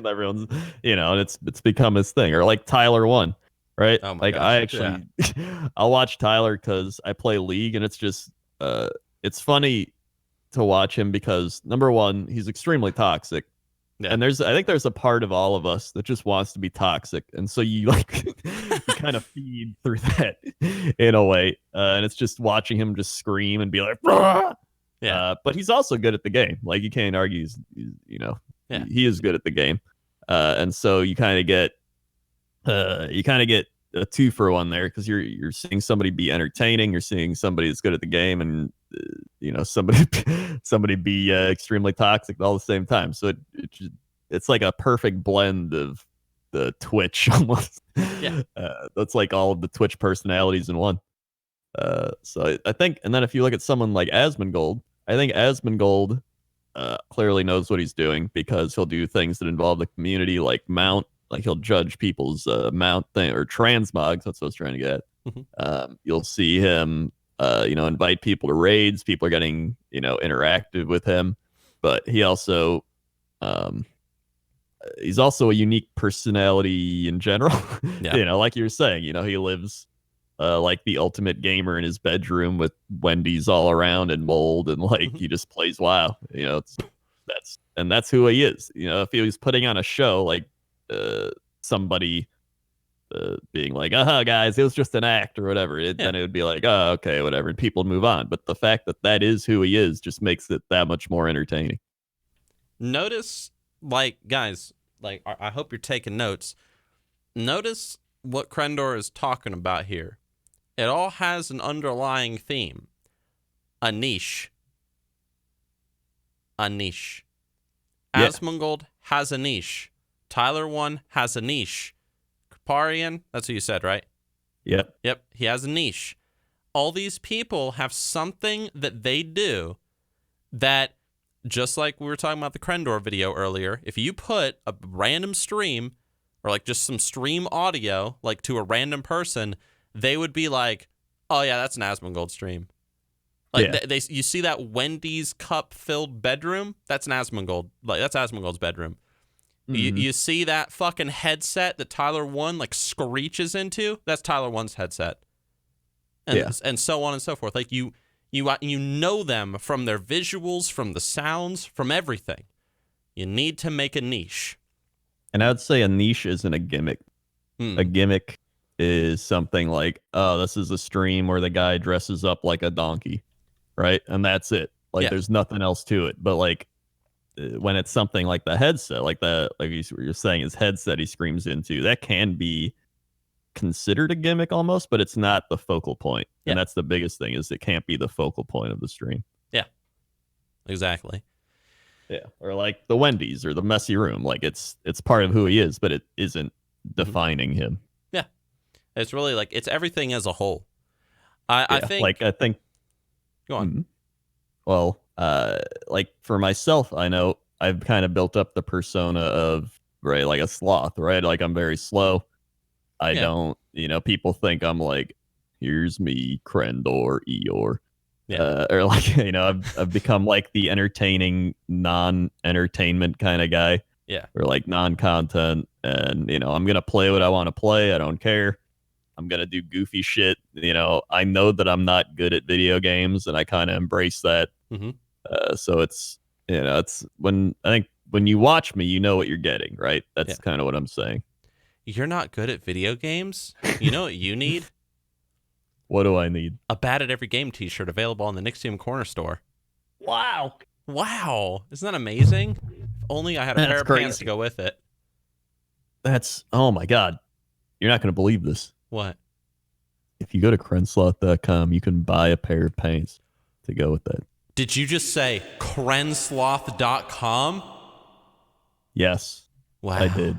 everyone's, you know, and it's become his thing. Or like Tyler One, right? Oh my like gosh, I actually, I'll watch Tyler because I play League, and it's just, it's funny to watch him because number one, he's extremely toxic. Yeah. And I think there's a part of all of us that just wants to be toxic, and so you like you kind of feed through that in a way, and it's just watching him just scream and be like, "Rah!" Yeah. But he's also good at the game. Like you can't argue, you know, he is good at the game, and so you kind of get a 2-for-1 there, because you're seeing somebody be entertaining, you're seeing somebody that's good at the game, and you know, somebody be extremely toxic all the same time. So it's like a perfect blend of the Twitch almost. Yeah, that's like all of the Twitch personalities in one. So I think, and then if you look at someone like Asmongold, I think Asmongold clearly knows what he's doing, because he'll do things that involve the community, like mount. Like he'll judge people's mount thing, or transmogs. That's what I was trying to get. You'll see him, you know, invite people to raids. People are getting, you know, interactive with him, but he also, he's also a unique personality in general. Yeah. Like you were saying, he lives like the ultimate gamer in his bedroom with Wendy's all around and mold, and like Mhm. he just plays WoW. That's who he is. If he was putting on a show, like somebody being like, guys, it was just an act or whatever, Yeah. then it would be like, oh, okay, whatever, and people would move on. But the fact that that is who he is just makes it that much more entertaining. Notice, like, guys, like, I hope you're taking notes. Notice what Crendor is talking about here. It all has an underlying theme. A niche. A niche. Yeah. Asmongold has a niche. Tyler 1 has a niche. Kaparian, that's what you said, right? Yep. Yep, he has a niche. All these people have something that they do that, just like we were talking about the Crendor video earlier, if you put a random stream or like just some stream audio like to a random person, they would be like, oh yeah, that's an Asmongold stream. Like Yeah. you see that Wendy's cup filled bedroom? That's an Asmongold. Like that's Asmongold's bedroom. Mhm. You see that fucking headset that Tyler 1 like screeches into? That's Tyler 1's headset. And so on and so forth. Like you know them from their visuals, from the sounds, from everything. You need to make a niche. And I would say a niche isn't a gimmick. A gimmick is something like, oh, this is a stream where the guy dresses up like a donkey, right? And that's it. Like, Yeah. there's nothing else to it. But like, when it's something like the headset, like you're saying, his headset he screams into, that can be considered a gimmick almost, but it's not the focal point. Yeah. And that's the biggest thing, is it can't be the focal point of the stream. Yeah, exactly. Yeah, or like the Wendy's or the messy room, like it's part of who he is, but it isn't defining him. Yeah, it's really like it's everything as a whole. I think. Go on. Mm-hmm. Well, like for myself, I know I've kind of built up the persona of, right, like a sloth, right? Like I'm very slow. I don't, people think I'm like, here's me, Crendor, Eeyore. Yeah. Or like, I've become like the entertaining, non-entertainment kind of guy. Yeah. Or like non-content. And, I'm going to play what I want to play. I don't care. I'm going to do goofy shit. I know that I'm not good at video games, and I kind of embrace that. Mm-hmm. So it's, it's when you watch me, you know what you're getting, right? That's kind of what I'm saying. You're not good at video games? You know what you need? What do I need? A Bad at Every Game t-shirt available on the Nixxiom Corner Store. Wow. Isn't that amazing? If only I had a pair of pants to go with it. Oh my God. You're not going to believe this. What? If you go to crensloth.com, you can buy a pair of pants to go with that. Did you just say crensloth.com? Yes. Wow. I did.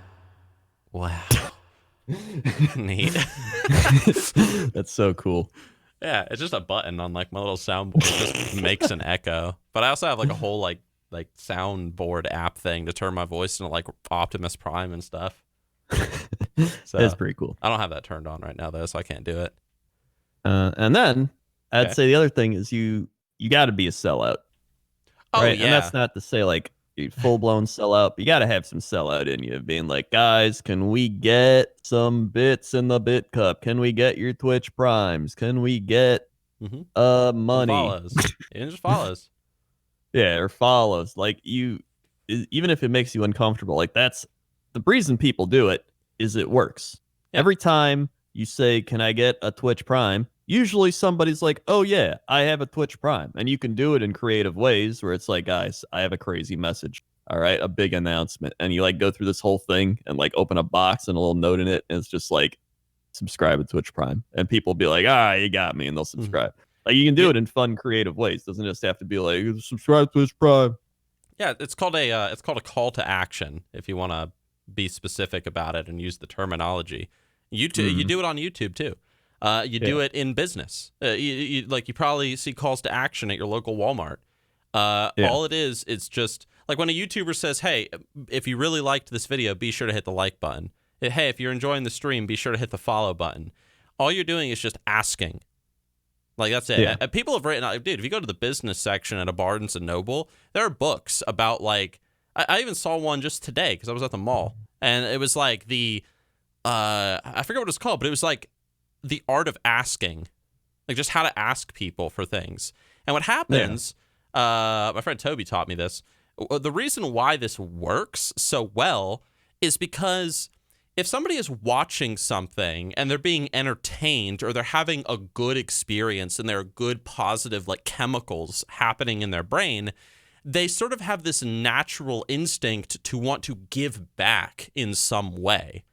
Wow. Neat. That's so cool. Yeah, it's just a button on like my little soundboard. It just makes an echo. But I also have like a whole like soundboard app thing to turn my voice into like Optimus Prime and stuff. So that's pretty cool. I don't have that turned on right now though, so I can't do it. And then I'd say the other thing is you got to be a sellout. Oh right? yeah. And that's not to say like full blown sellout, but you got to have some sellout in you, being like, guys, can we get some bits in the bit cup? Can we get your Twitch primes? Can we get money? Follows. It just follows. Yeah, or follows. Like even if it makes you uncomfortable, like that's the reason people do it, is it works. Yeah. Every time you say, can I get a Twitch Prime? Usually somebody's like, oh yeah, I have a Twitch Prime. And you can do it in creative ways where it's like, guys, I have a crazy message. All right, a big announcement. And you like go through this whole thing and like open a box and a little note in it. And it's just like, subscribe to Twitch Prime. And people be like, you got me. And they'll subscribe. Like you can do it in fun, creative ways. It doesn't just have to be like, subscribe to Twitch Prime. Yeah, it's called a call to action if you want to be specific about it and use the terminology. You do it on YouTube too. You do it in business. You probably see calls to action at your local Walmart. All it is, it's just like when a YouTuber says, hey, if you really liked this video, be sure to hit the like button. Hey, if you're enjoying the stream, be sure to hit the follow button. All you're doing is just asking. Like, that's it. People have written, dude, if you go to the business section at a Barnes & Noble, there are books about, like, I even saw one just today because I was at the mall, and it was like I forget what it's called, but it was like the art of asking, like just how to ask people for things. And what happens, my friend Toby taught me this. The reason why this works so well is because if somebody is watching something and they're being entertained or they're having a good experience and there are good positive like chemicals happening in their brain, they sort of have this natural instinct to want to give back in some way.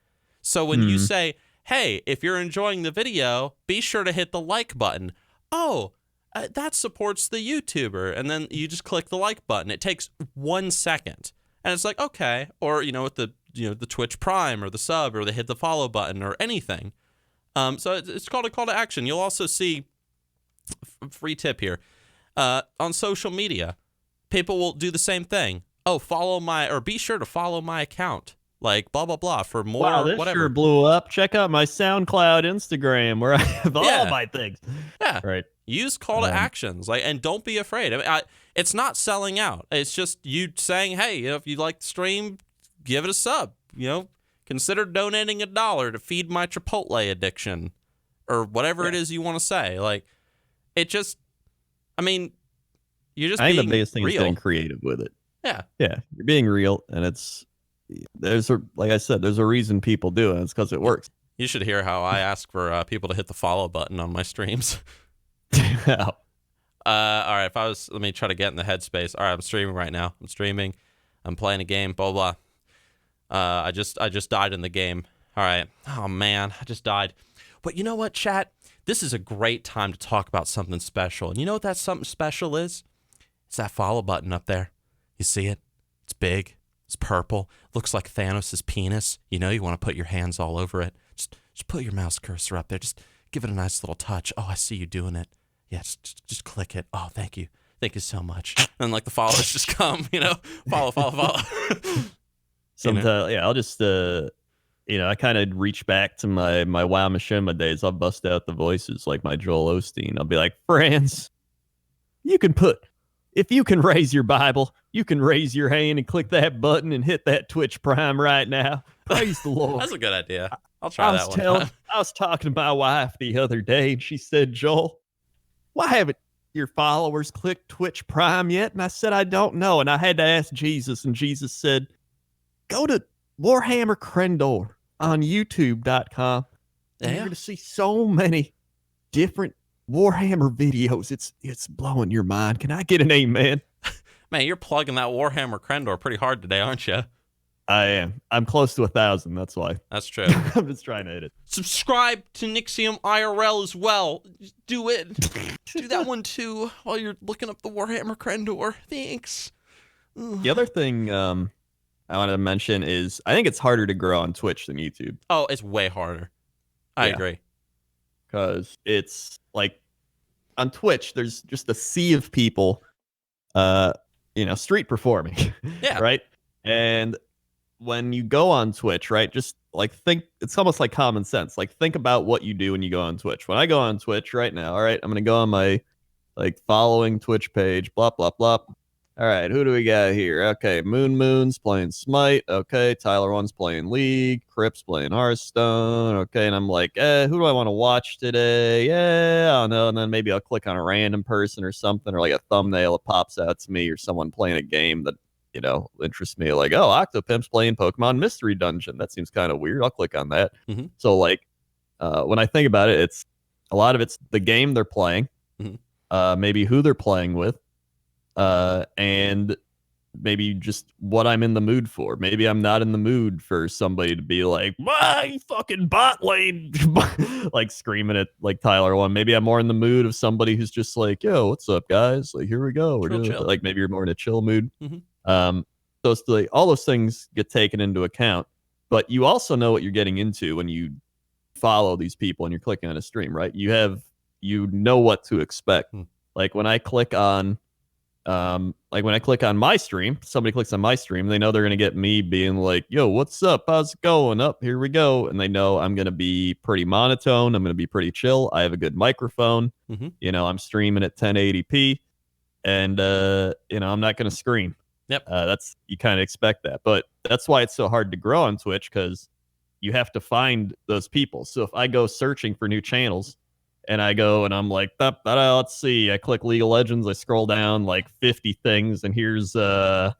So when you say, hey, if you're enjoying the video, be sure to hit the like button. Oh, that supports the YouTuber. And then you just click the like button. It takes 1 second. And it's like, okay. Or, with the Twitch Prime or the sub or they hit the follow button or anything. So it's called a call to action. You'll also see, free tip here, on social media, people will do the same thing. Oh, be sure to follow my account. Like, blah, blah, blah, for more, wow, this whatever. sure blew up. Check out my SoundCloud, Instagram, where I have all my things. Yeah. Right. Use call to actions, and don't be afraid. I mean, it's not selling out. It's just you saying, hey, if you like the stream, give it a sub. Consider donating $1 to feed my Chipotle addiction, or whatever it is you want to say. Like, it just, you're just. I think being the biggest thing real. is getting creative with it. Yeah. Yeah, you're being real, and like I said, there's a reason people do it. It's because it works. You should hear how I ask for people to hit the follow button on my streams. Yeah. All right, let me try to get in the headspace. All right, I'm streaming right now. I'm playing a game, blah, blah. I just died in the game. All right. Oh, man, I just died. But you know what, chat? This is a great time to talk about something special. And you know what that something special is? It's that follow button up there. You see it? It's big. It's purple. Looks like Thanos' penis. You want to put your hands all over it. Just put your mouse cursor up there. Just give it a nice little touch. Oh, I see you doing it. Yeah, just click it. Oh, thank you. Thank you so much. And like the followers just come, follow. Sometimes, I'll just, I kind of reach back to my WoW Machinima days. I'll bust out the voices like my Joel Osteen. I'll be like, friends, if you can raise your Bible, you can raise your hand and click that button and hit that Twitch Prime right now. Praise the Lord. That's a good idea. I'll try that one. I was talking to my wife the other day, and she said, Joel, why haven't your followers clicked Twitch Prime yet? And I said, I don't know. And I had to ask Jesus, and Jesus said, go to Warhammer Crendor on YouTube.com. And you're going to see so many different Warhammer videos. It's blowing your mind. Can I get an amen? Man, you're plugging that Warhammer Crendor pretty hard today, aren't you? I am. I'm close to 1,000. That's why. That's true. I'm just trying to hit it. Subscribe to Nixxiom IRL as well. Just do it. Do that one too while you're looking up the Warhammer Crendor. Thanks. The other thing I wanted to mention is I think it's harder to grow on Twitch than YouTube. Oh, it's way harder. I agree. Because it's like on Twitch, there's just a sea of people, street performing. Yeah. Right. And when you go on Twitch, right, just like it's almost like common sense. Like think about what you do when you go on Twitch. When I go on Twitch right now, all right, I'm going to go on my following Twitch page, blah, blah, blah. All right, who do we got here? Okay, Moon's playing Smite. Okay, Tyler One's playing League. Crip's playing Hearthstone. Okay, and I'm like, who do I want to watch today? Yeah, I don't know. And then maybe I'll click on a random person or something, or like a thumbnail that pops out to me, or someone playing a game that interests me. Like, oh, Octopimp's playing Pokemon Mystery Dungeon. That seems kind of weird. I'll click on that. Mm-hmm. So when I think about it, it's a lot of it's the game they're playing, maybe who they're playing with. And maybe just what I'm in the mood for. Maybe I'm not in the mood for somebody to be like, my fucking bot lane, like screaming at like Tyler One. Maybe I'm more in the mood of somebody who's just like, yo, what's up, guys? Like, here we go. We're doing chill. Like maybe you're more in a chill mood. Mm-hmm. All those things get taken into account, but you also know what you're getting into when you follow these people and you're clicking on a stream, right? You know what to expect. Like when I click on my stream, somebody clicks on my stream, they know they're going to get me being like, yo, what's up? How's it going? Up, here we go. And they know I'm going to be pretty monotone. I'm going to be pretty chill. I have a good microphone. Mm-hmm. I'm streaming at 1080p and, I'm not going to scream. Yep. That's you kind of expect that, but that's why it's so hard to grow on Twitch because you have to find those people. So if I go searching for new channels and I go and I'm like, let's see, I click League of Legends, I scroll down like 50 things, and here's I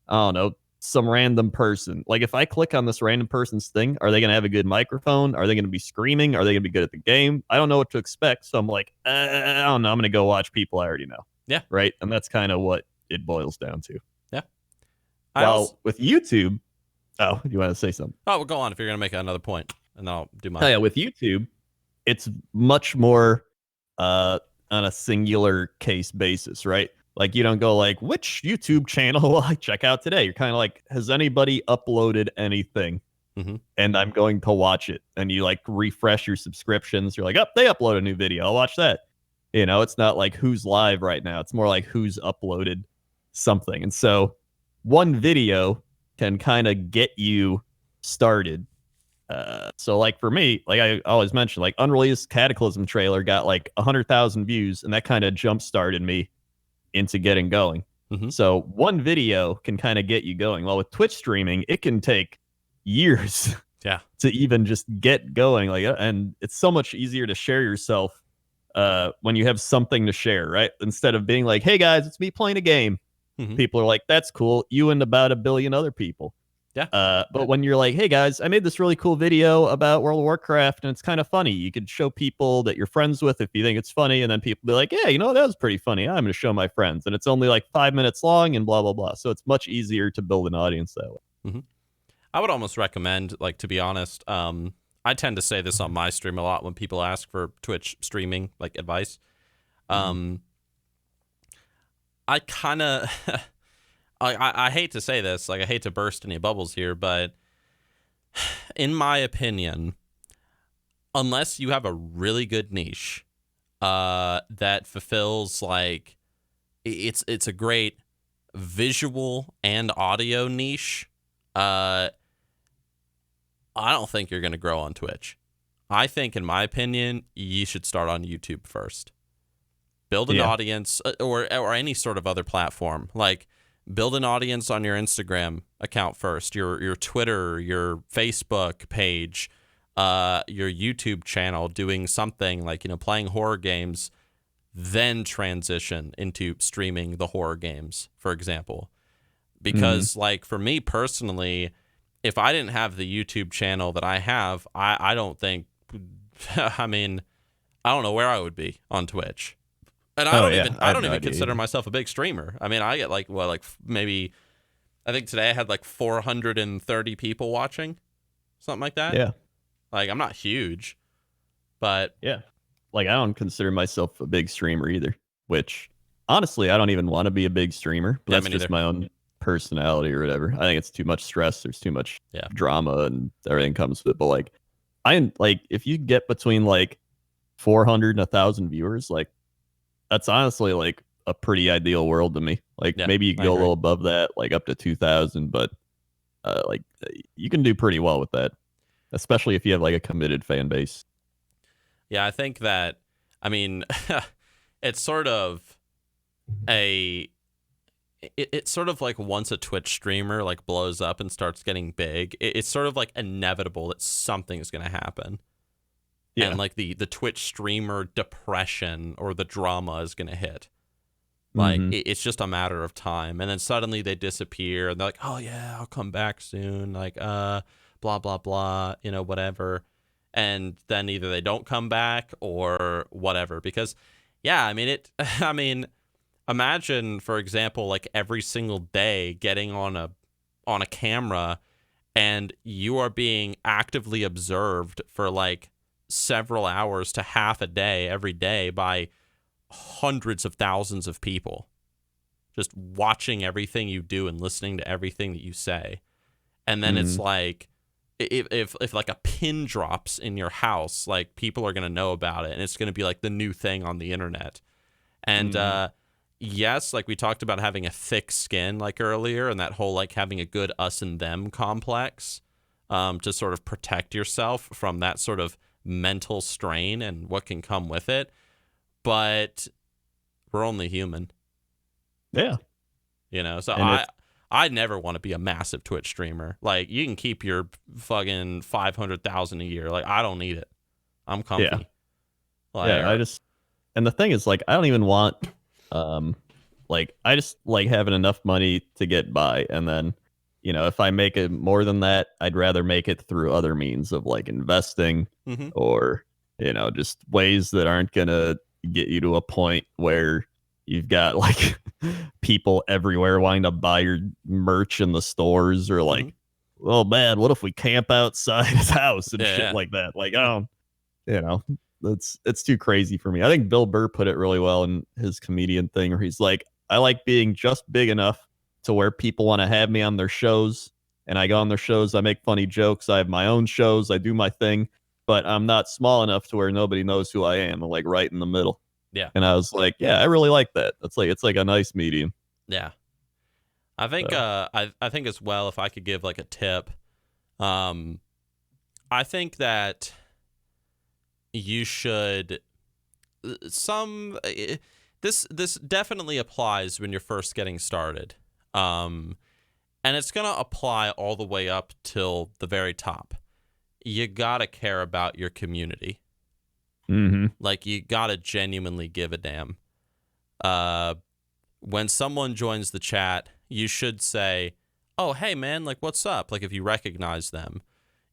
don't know, some random person. Like if I click on this random person's thing, are they gonna have a good microphone? Are they gonna be screaming? Are they gonna be good at the game? I don't know what to expect. So I'm like, I don't know. I'm gonna go watch people I already know. Yeah. Right. And that's kind of what it boils down to. Yeah. While with YouTube, oh, you want to say something? Oh, well, go on if you're gonna make another point, and then I'll do mine. Oh yeah, with YouTube, it's much more on a singular case basis, right? Like you don't go like, which YouTube channel will I check out today? You're kind of like, has anybody uploaded anything? Mm-hmm. And I'm going to watch it. And you like refresh your subscriptions. You're like, oh, they upload a new video. I'll watch that. You know, it's not like who's live right now. It's more like who's uploaded something. And so one video can kind of get you started. So like for me, like I always mention, like unreleased Cataclysm trailer got like 100,000 views, and that kind of jump started me into getting going. Mm-hmm. So one video can kind of get you going. Well, with Twitch streaming, it can take years to even just get going. Like, and it's so much easier to share yourself when you have something to share, right? Instead of being like, hey guys, it's me playing a game. Mm-hmm. People are like, that's cool. You and about 1 billion other people. Yeah. But when you're like, hey guys, I made this really cool video about World of Warcraft and it's kind of funny. You could show people that you're friends with if you think it's funny, and then people be like, yeah, you know, that was pretty funny. I'm going to show my friends. And it's only like 5 minutes long and blah, blah, blah. So it's much easier to build an audience that way. Mm-hmm. I would almost recommend, like, to be honest, I tend to say this on my stream a lot when people ask for Twitch streaming, like, advice. I kind of... I hate to say this, like I hate to burst any bubbles here, but in my opinion, unless you have a really good niche that fulfills like it's a great visual and audio niche, I don't think you're going to grow on Twitch. I think, in my opinion, you should start on YouTube first. Build an audience or any sort of other platform. Like, build an audience on your Instagram account first, your Twitter, your Facebook page, your YouTube channel, doing something like, you know, playing horror games, then transition into streaming the horror games, for example. Because, like, for me personally, if I didn't have the YouTube channel that I have, I don't think, I mean, I don't know where I would be on Twitch. And I don't even consider myself a big streamer. I mean, I get like, well, like maybe, I think today I had like 430 people watching, something like that. Yeah. Like, I'm not huge, but yeah, like I don't consider myself a big streamer either, which honestly, I don't even want to be a big streamer, but that's just my own personality or whatever. I think it's too much stress. There's too much drama and everything comes with it. But like, if you get between like 400 and 1,000 viewers, like, that's honestly like a pretty ideal world to me. Like maybe you can go a little above that, like up to 2,000, but like you can do pretty well with that, especially if you have like a committed fan base. Yeah, I think that, I mean, it's sort of it's sort of like once a Twitch streamer like blows up and starts getting big, it's sort of like inevitable that something's going to happen. Yeah. And like the Twitch streamer depression or the drama is going to hit. Like it's just a matter of time. And then suddenly they disappear and they're like, oh yeah, I'll come back soon. Like, blah, blah, blah, you know, whatever. And then either they don't come back or whatever. Because yeah, I mean, imagine, for example, like every single day getting on a camera and you are being actively observed for like several hours to half a day every day by hundreds of thousands of people just watching everything you do and listening to everything that you say. And then it's like if like a pin drops in your house, like people are going to know about it and it's going to be like the new thing on the internet. And yes, like we talked about having a thick skin like earlier, and that whole like having a good us and them complex to sort of protect yourself from that sort of mental strain and what can come with it. But we're only human. Yeah. You know, so I never want to be a massive Twitch streamer. Like, you can keep your fucking 500,000 a year. Like, I don't need it. I'm Yeah. comfy. Like, Yeah, and the thing is, like, I don't even want, like, I just like having enough money to get by, and then, if I make it more than that, I'd rather make it through other means of like investing mm-hmm. or, just ways that aren't gonna get you to a point where you've got like people everywhere wanting to buy your merch in the stores or Mm-hmm. like, oh man, what if we camp outside his house and shit Yeah. like that? Like, you know, it's too crazy for me. I think Bill Burr put it really well in his comedian thing where he's like, I like being just big enough to where people want to have me on their shows, and I go on their shows, I make funny jokes, I have my own shows, I do my thing, but I'm not small enough to where nobody knows who I am. I'm like right in the middle. Yeah. And I was like, yeah, I really like that. It's like a nice medium. Yeah. I think So. I think as well, if I could give like a tip, I think that you should this definitely applies when you're first getting started. And it's going to apply all the way up till the very top. You got to care about your community. Mm-hmm. Like, you got to genuinely give a damn. When someone joins the chat, you should say, oh, hey, man, like, what's up? Like, if you recognize them,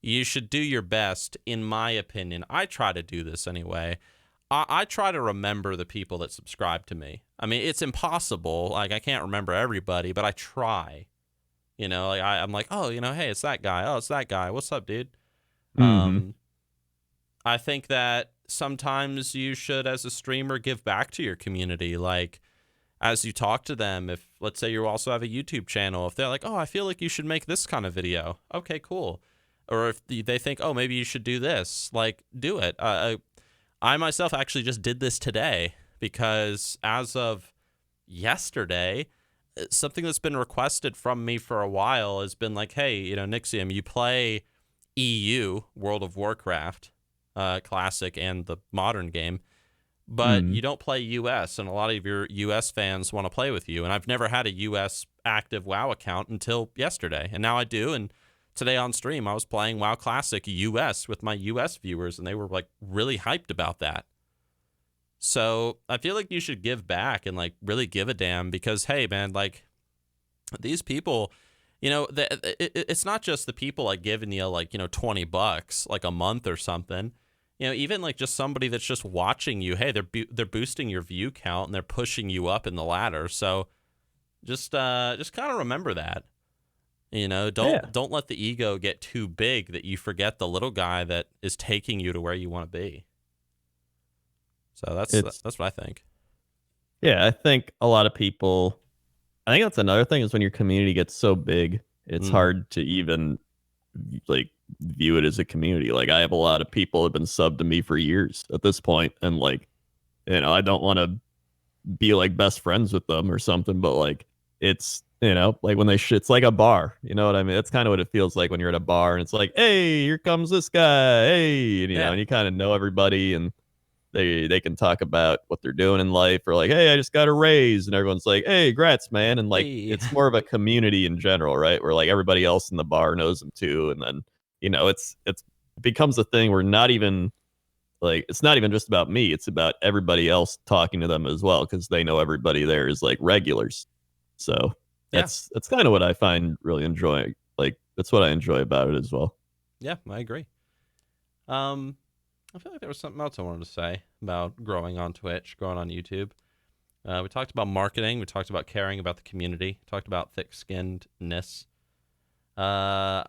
you should do your best, in my opinion. I try to do this anyway. I try to remember the people that subscribe to me. I mean, it's impossible. Like, I can't remember everybody, but I try. Like I'm like, oh, hey, it's that guy. Oh, it's that guy. What's up, dude? Mm-hmm. I think that sometimes you should, as a streamer, give back to your community. Like, as you talk to them, if, let's say, you also have a YouTube channel, if they're like, oh, I feel like you should make this kind of video. Okay, cool. Or if they think, oh, maybe you should do this, like, do it. I myself actually just did this today because as of yesterday, something that's been requested from me for a while has been like, hey, Nixxiom, you play EU, World of Warcraft, classic and the modern game, but you don't play US, and a lot of your US fans want to play with you. And I've never had a US active WoW account until yesterday, and now I do. And today on stream, I was playing WoW Classic US with my US viewers, and they were like really hyped about that. So I feel like you should give back and like really give a damn because, hey, man, like these people, it's not just the people like giving you like, $20 like a month or something. Even like just somebody that's just watching you. Hey, they're boosting your view count and they're pushing you up in the ladder. So just kind of remember that. Don't let the ego get too big that you forget the little guy that is taking you to where you want to be. So that's what I think. Yeah, I think a lot of people, I think that's another thing is when your community gets so big, it's hard to even like view it as a community. Like, I have a lot of people who have been subbed to me for years at this point, and like, I don't want to be like best friends with them or something, but like it's like when it's like a bar, you know what I mean? That's kind of what it feels like when you're at a bar and it's like, hey, here comes this guy, hey, and and you kind of know everybody, and they can talk about what they're doing in life, or like, hey, I just got a raise, and everyone's like, hey, grats, man. And like, Hey. it's more of a community in general, right? Where like everybody else in the bar knows them too, and then it becomes a thing where it's not even just about me, it's about everybody else talking to them as well, because they know everybody there is like regulars. So that's kind of what I find really enjoying. Like, that's what I enjoy about it as well. Yeah, I agree. I feel like there was something else I wanted to say about growing on Twitch, growing on YouTube. We talked about marketing. We talked about caring about the community. We talked about thick-skinnedness. I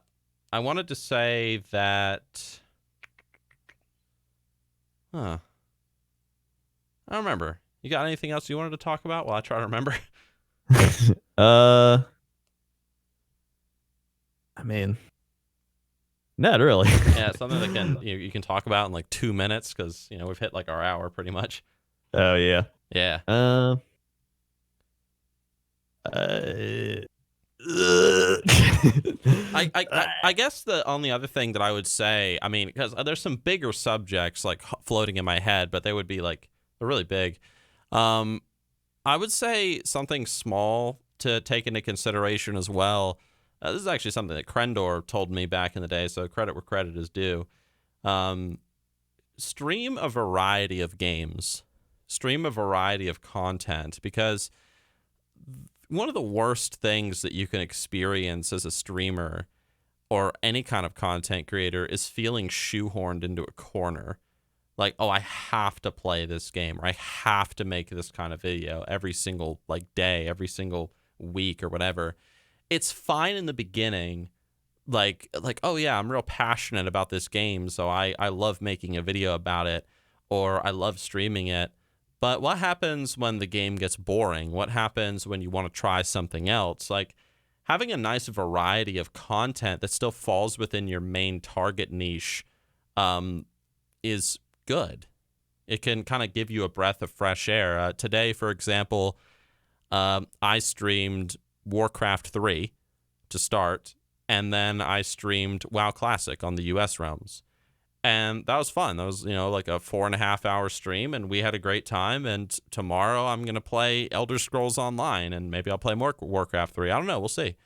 wanted to say that... I don't remember. You got anything else you wanted to talk about while I try to remember? I mean, not really. Yeah, something that you can talk about in like 2 minutes because we've hit like our hour pretty much. Oh yeah. Yeah. I guess the only other thing that I would say, I mean, because there's some bigger subjects like floating in my head, but they would be like they're really big. I would say something small to take into consideration as well. This is actually something that Crendor told me back in the day, so credit where credit is due. Stream a variety of games. Stream a variety of content, because one of the worst things that you can experience as a streamer or any kind of content creator is feeling shoehorned into a corner. Like, oh, I have to play this game, or I have to make this kind of video every single day, every single week or whatever. It's fine in the beginning, like, oh yeah, I'm real passionate about this game, so I love making a video about it, or I love streaming it. But what happens when the game gets boring? What happens when you want to try something else? Like, having a nice variety of content that still falls within your main target niche is good. It can kind of give you a breath of fresh air. Today, for example, I streamed Warcraft 3 to start, and then I streamed WoW Classic on the US realms. And that was fun. That was, like a 4.5 hour stream, and we had a great time. And tomorrow I'm going to play Elder Scrolls Online, and maybe I'll play more Warcraft 3. I don't know. We'll see.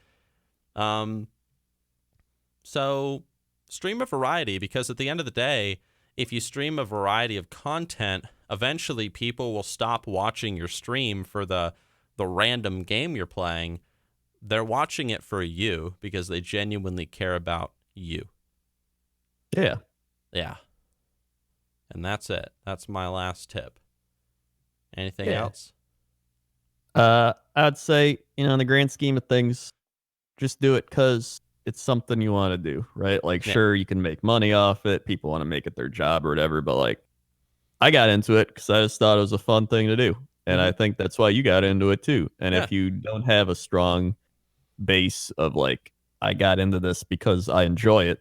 So stream a variety, because at the end of the day, if you stream a variety of content, eventually people will stop watching your stream for the random game you're playing. They're watching it for you because they genuinely care about you. Yeah. Yeah. And that's it. That's my last tip. Anything else? I'd say, in the grand scheme of things, just do it because it's something you want to do, right? Like, sure, you can make money off it. People want to make it their job or whatever, but like, I got into it because I just thought it was a fun thing to do. And I think that's why you got into it too. And if you don't have a strong base of like, I got into this because I enjoy it,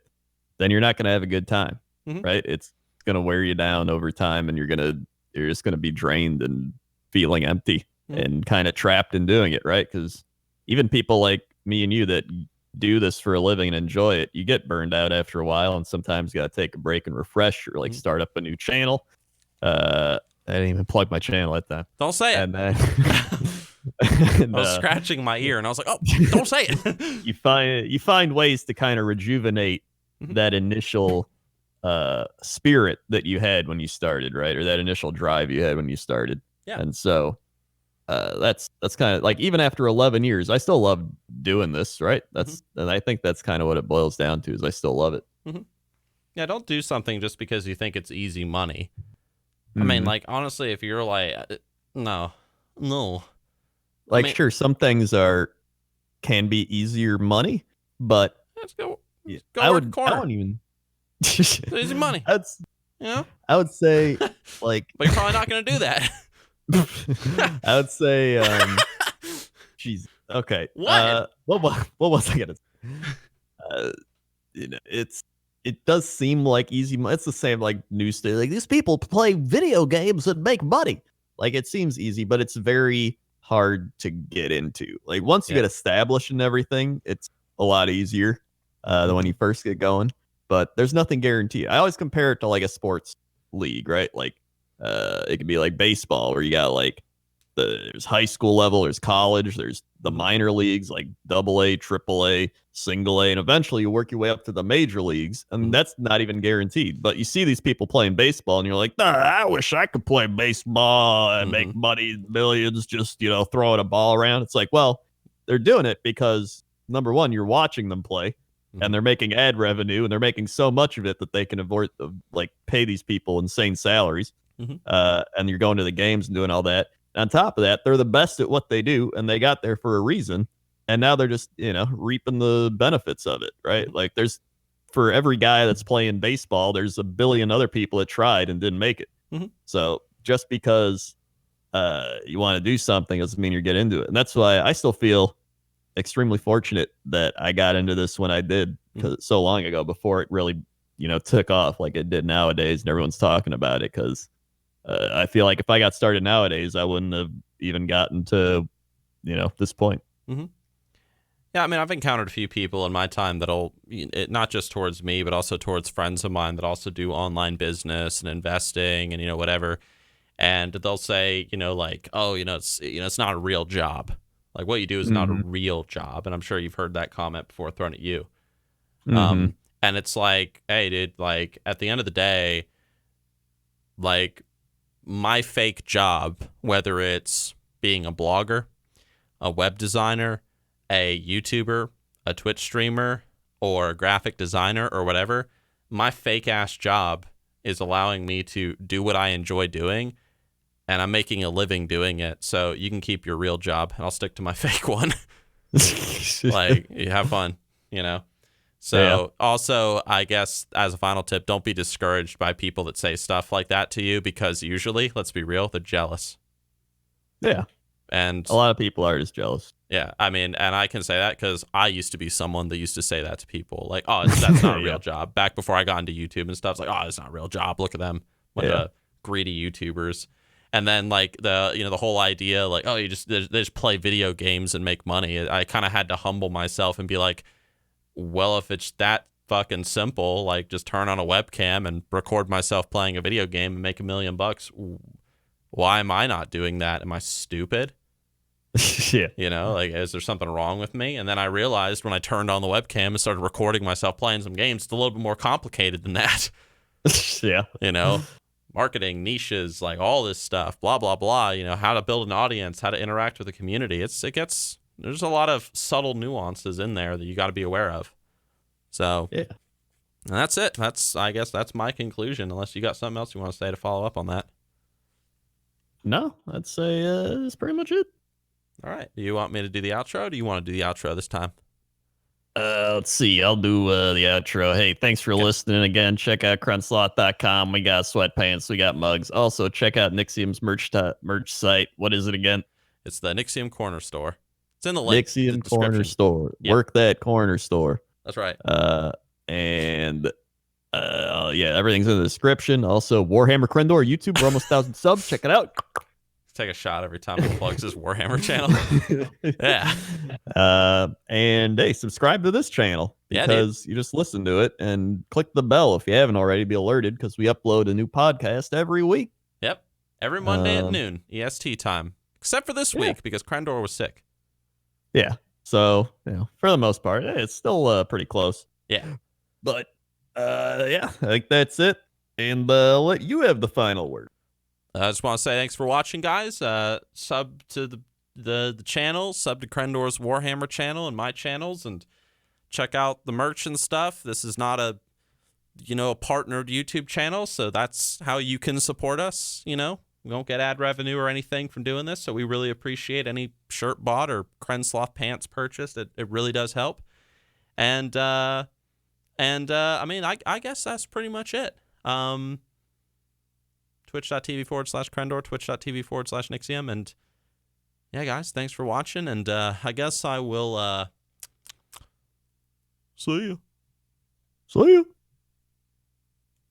then you're not going to have a good time, right? It's going to wear you down over time, and you're just going to be drained and feeling empty and kind of trapped in doing it, right? Because even people like me and you that do this for a living and enjoy it, you get burned out after a while, and sometimes you got to take a break and refresh, or like start up a new channel. I didn't even plug my channel at that. Don't say it. And then I was scratching my ear, and I was like, "Oh, don't say it." you find ways to kind of rejuvenate that initial spirit that you had when you started, right? Or that initial drive you had when you started. Yeah. And so that's kind of like, even after 11 years, I still love doing this, right? And I think that's kind of what it boils down to, is I still love it. Yeah, don't do something just because you think it's easy money. I mean, like, honestly, if you're like, no. Like, sure, some things can be easier money, but let's go. I wouldn't even. It's easy money. I would say, like, but you're probably not going to do that. I would say, jeez. Okay. What? What was I gonna say? It does seem like easy. It's the same like news story. Like, these people play video games and make money. Like, it seems easy, but it's very hard to get into. Like, once you get established and everything, it's a lot easier than when you first get going. But there's nothing guaranteed. I always compare it to like a sports league, right? Like, it could be like baseball, where you got like there's high school level, there's college, there's the minor leagues like AA, AAA, single A, and eventually you work your way up to the major leagues, and that's not even guaranteed. But you see these people playing baseball, and you're like, I wish I could play baseball and make money, millions, just throwing a ball around. It's like, well, they're doing it because, number one, you're watching them play, and they're making ad revenue, and they're making so much of it that they can avoid pay these people insane salaries. And you're going to the games and doing all that. On top of that, they're the best at what they do, and they got there for a reason. And now they're just, reaping the benefits of it, right? Like, for every guy that's playing baseball, there's a billion other people that tried and didn't make it. So just because you want to do something doesn't mean you get into it. And that's why I still feel extremely fortunate that I got into this when I did, because so long ago, before it really, took off like it did nowadays, and everyone's talking about it. Because I feel like if I got started nowadays, I wouldn't have even gotten to, this point. Yeah, I mean, I've encountered a few people in my time that'll, not just towards me, but also towards friends of mine that also do online business and investing and, whatever. And they'll say, like, oh, it's not a real job. Like what you do is not a real job. And I'm sure you've heard that comment before thrown at you. And it's like, hey, dude, like at the end of the day, like my fake job, whether it's being a blogger, a web designer, a YouTuber, a Twitch streamer, or a graphic designer or whatever, my fake ass job is allowing me to do what I enjoy doing, and I'm making a living doing it. So you can keep your real job and I'll stick to my fake one. Like, you have fun, you know? So also, I guess as a final tip, don't be discouraged by people that say stuff like that to you, because usually, let's be real, they're jealous. Yeah. And a lot of people are just jealous. Yeah, I mean, and I can say that because I used to be someone that used to say that to people. Like, oh, that's not a real job. Back before I got into YouTube and stuff, it's like, oh, it's not a real job. Look at them. Bunch of greedy YouTubers. And then like the whole idea, like, oh, they just play video games and make money. I kind of had to humble myself and be like, well, if it's that fucking simple, like just turn on a webcam and record myself playing a video game and make $1 million. Why am I not doing that? Am I stupid? Yeah. You know, like, is there something wrong with me? And then I realized when I turned on the webcam and started recording myself playing some games, it's a little bit more complicated than that. Yeah. You know, marketing, niches, like all this stuff, blah, blah, blah, you know, how to build an audience, how to interact with the community. There's a lot of subtle nuances in there that you got to be aware of. So, yeah. And that's it. I guess that's my conclusion, unless you got something else you want to say to follow up on that. No, I'd say that's pretty much it. All right. Do you want me to do the outro? Or do you want to do the outro this time? Let's see. I'll do the outro. Hey, thanks for listening again. Check out crunchslot.com. We got sweatpants. We got mugs. Also, check out Nixxiom's merch site. What is it again? It's the Nixxiom Corner Store. It's in the link. Nixxiom Corner Store. Yep. Work that corner store. That's right. And everything's in the description. Also, Warhammer Crendor YouTube. We're almost 1,000 subs. Check it out. Take a shot every time he plugs his Warhammer channel. Yeah. And hey, subscribe to this channel because you just listen to it, and click the bell if you haven't already, be alerted because we upload a new podcast every week. Yep. Every Monday at noon EST time, except for this week because Crendor was sick. Yeah. So, for the most part, it's still pretty close. Yeah. But I think that's it. And I'll let you have the final word. I just want to say thanks for watching, guys. Sub to the channel, sub to Crendor's Warhammer channel and my channels, and check out the merch and stuff. This is not a partnered YouTube channel, so that's how you can support us. We don't get ad revenue or anything from doing this, so we really appreciate any shirt bought or Crensloth pants purchased. It really does help. And I mean, I guess that's pretty much it. Twitch.tv/Crendor, Twitch.tv/Nixxiom. And yeah, guys, thanks for watching. And I guess I will see you. See you.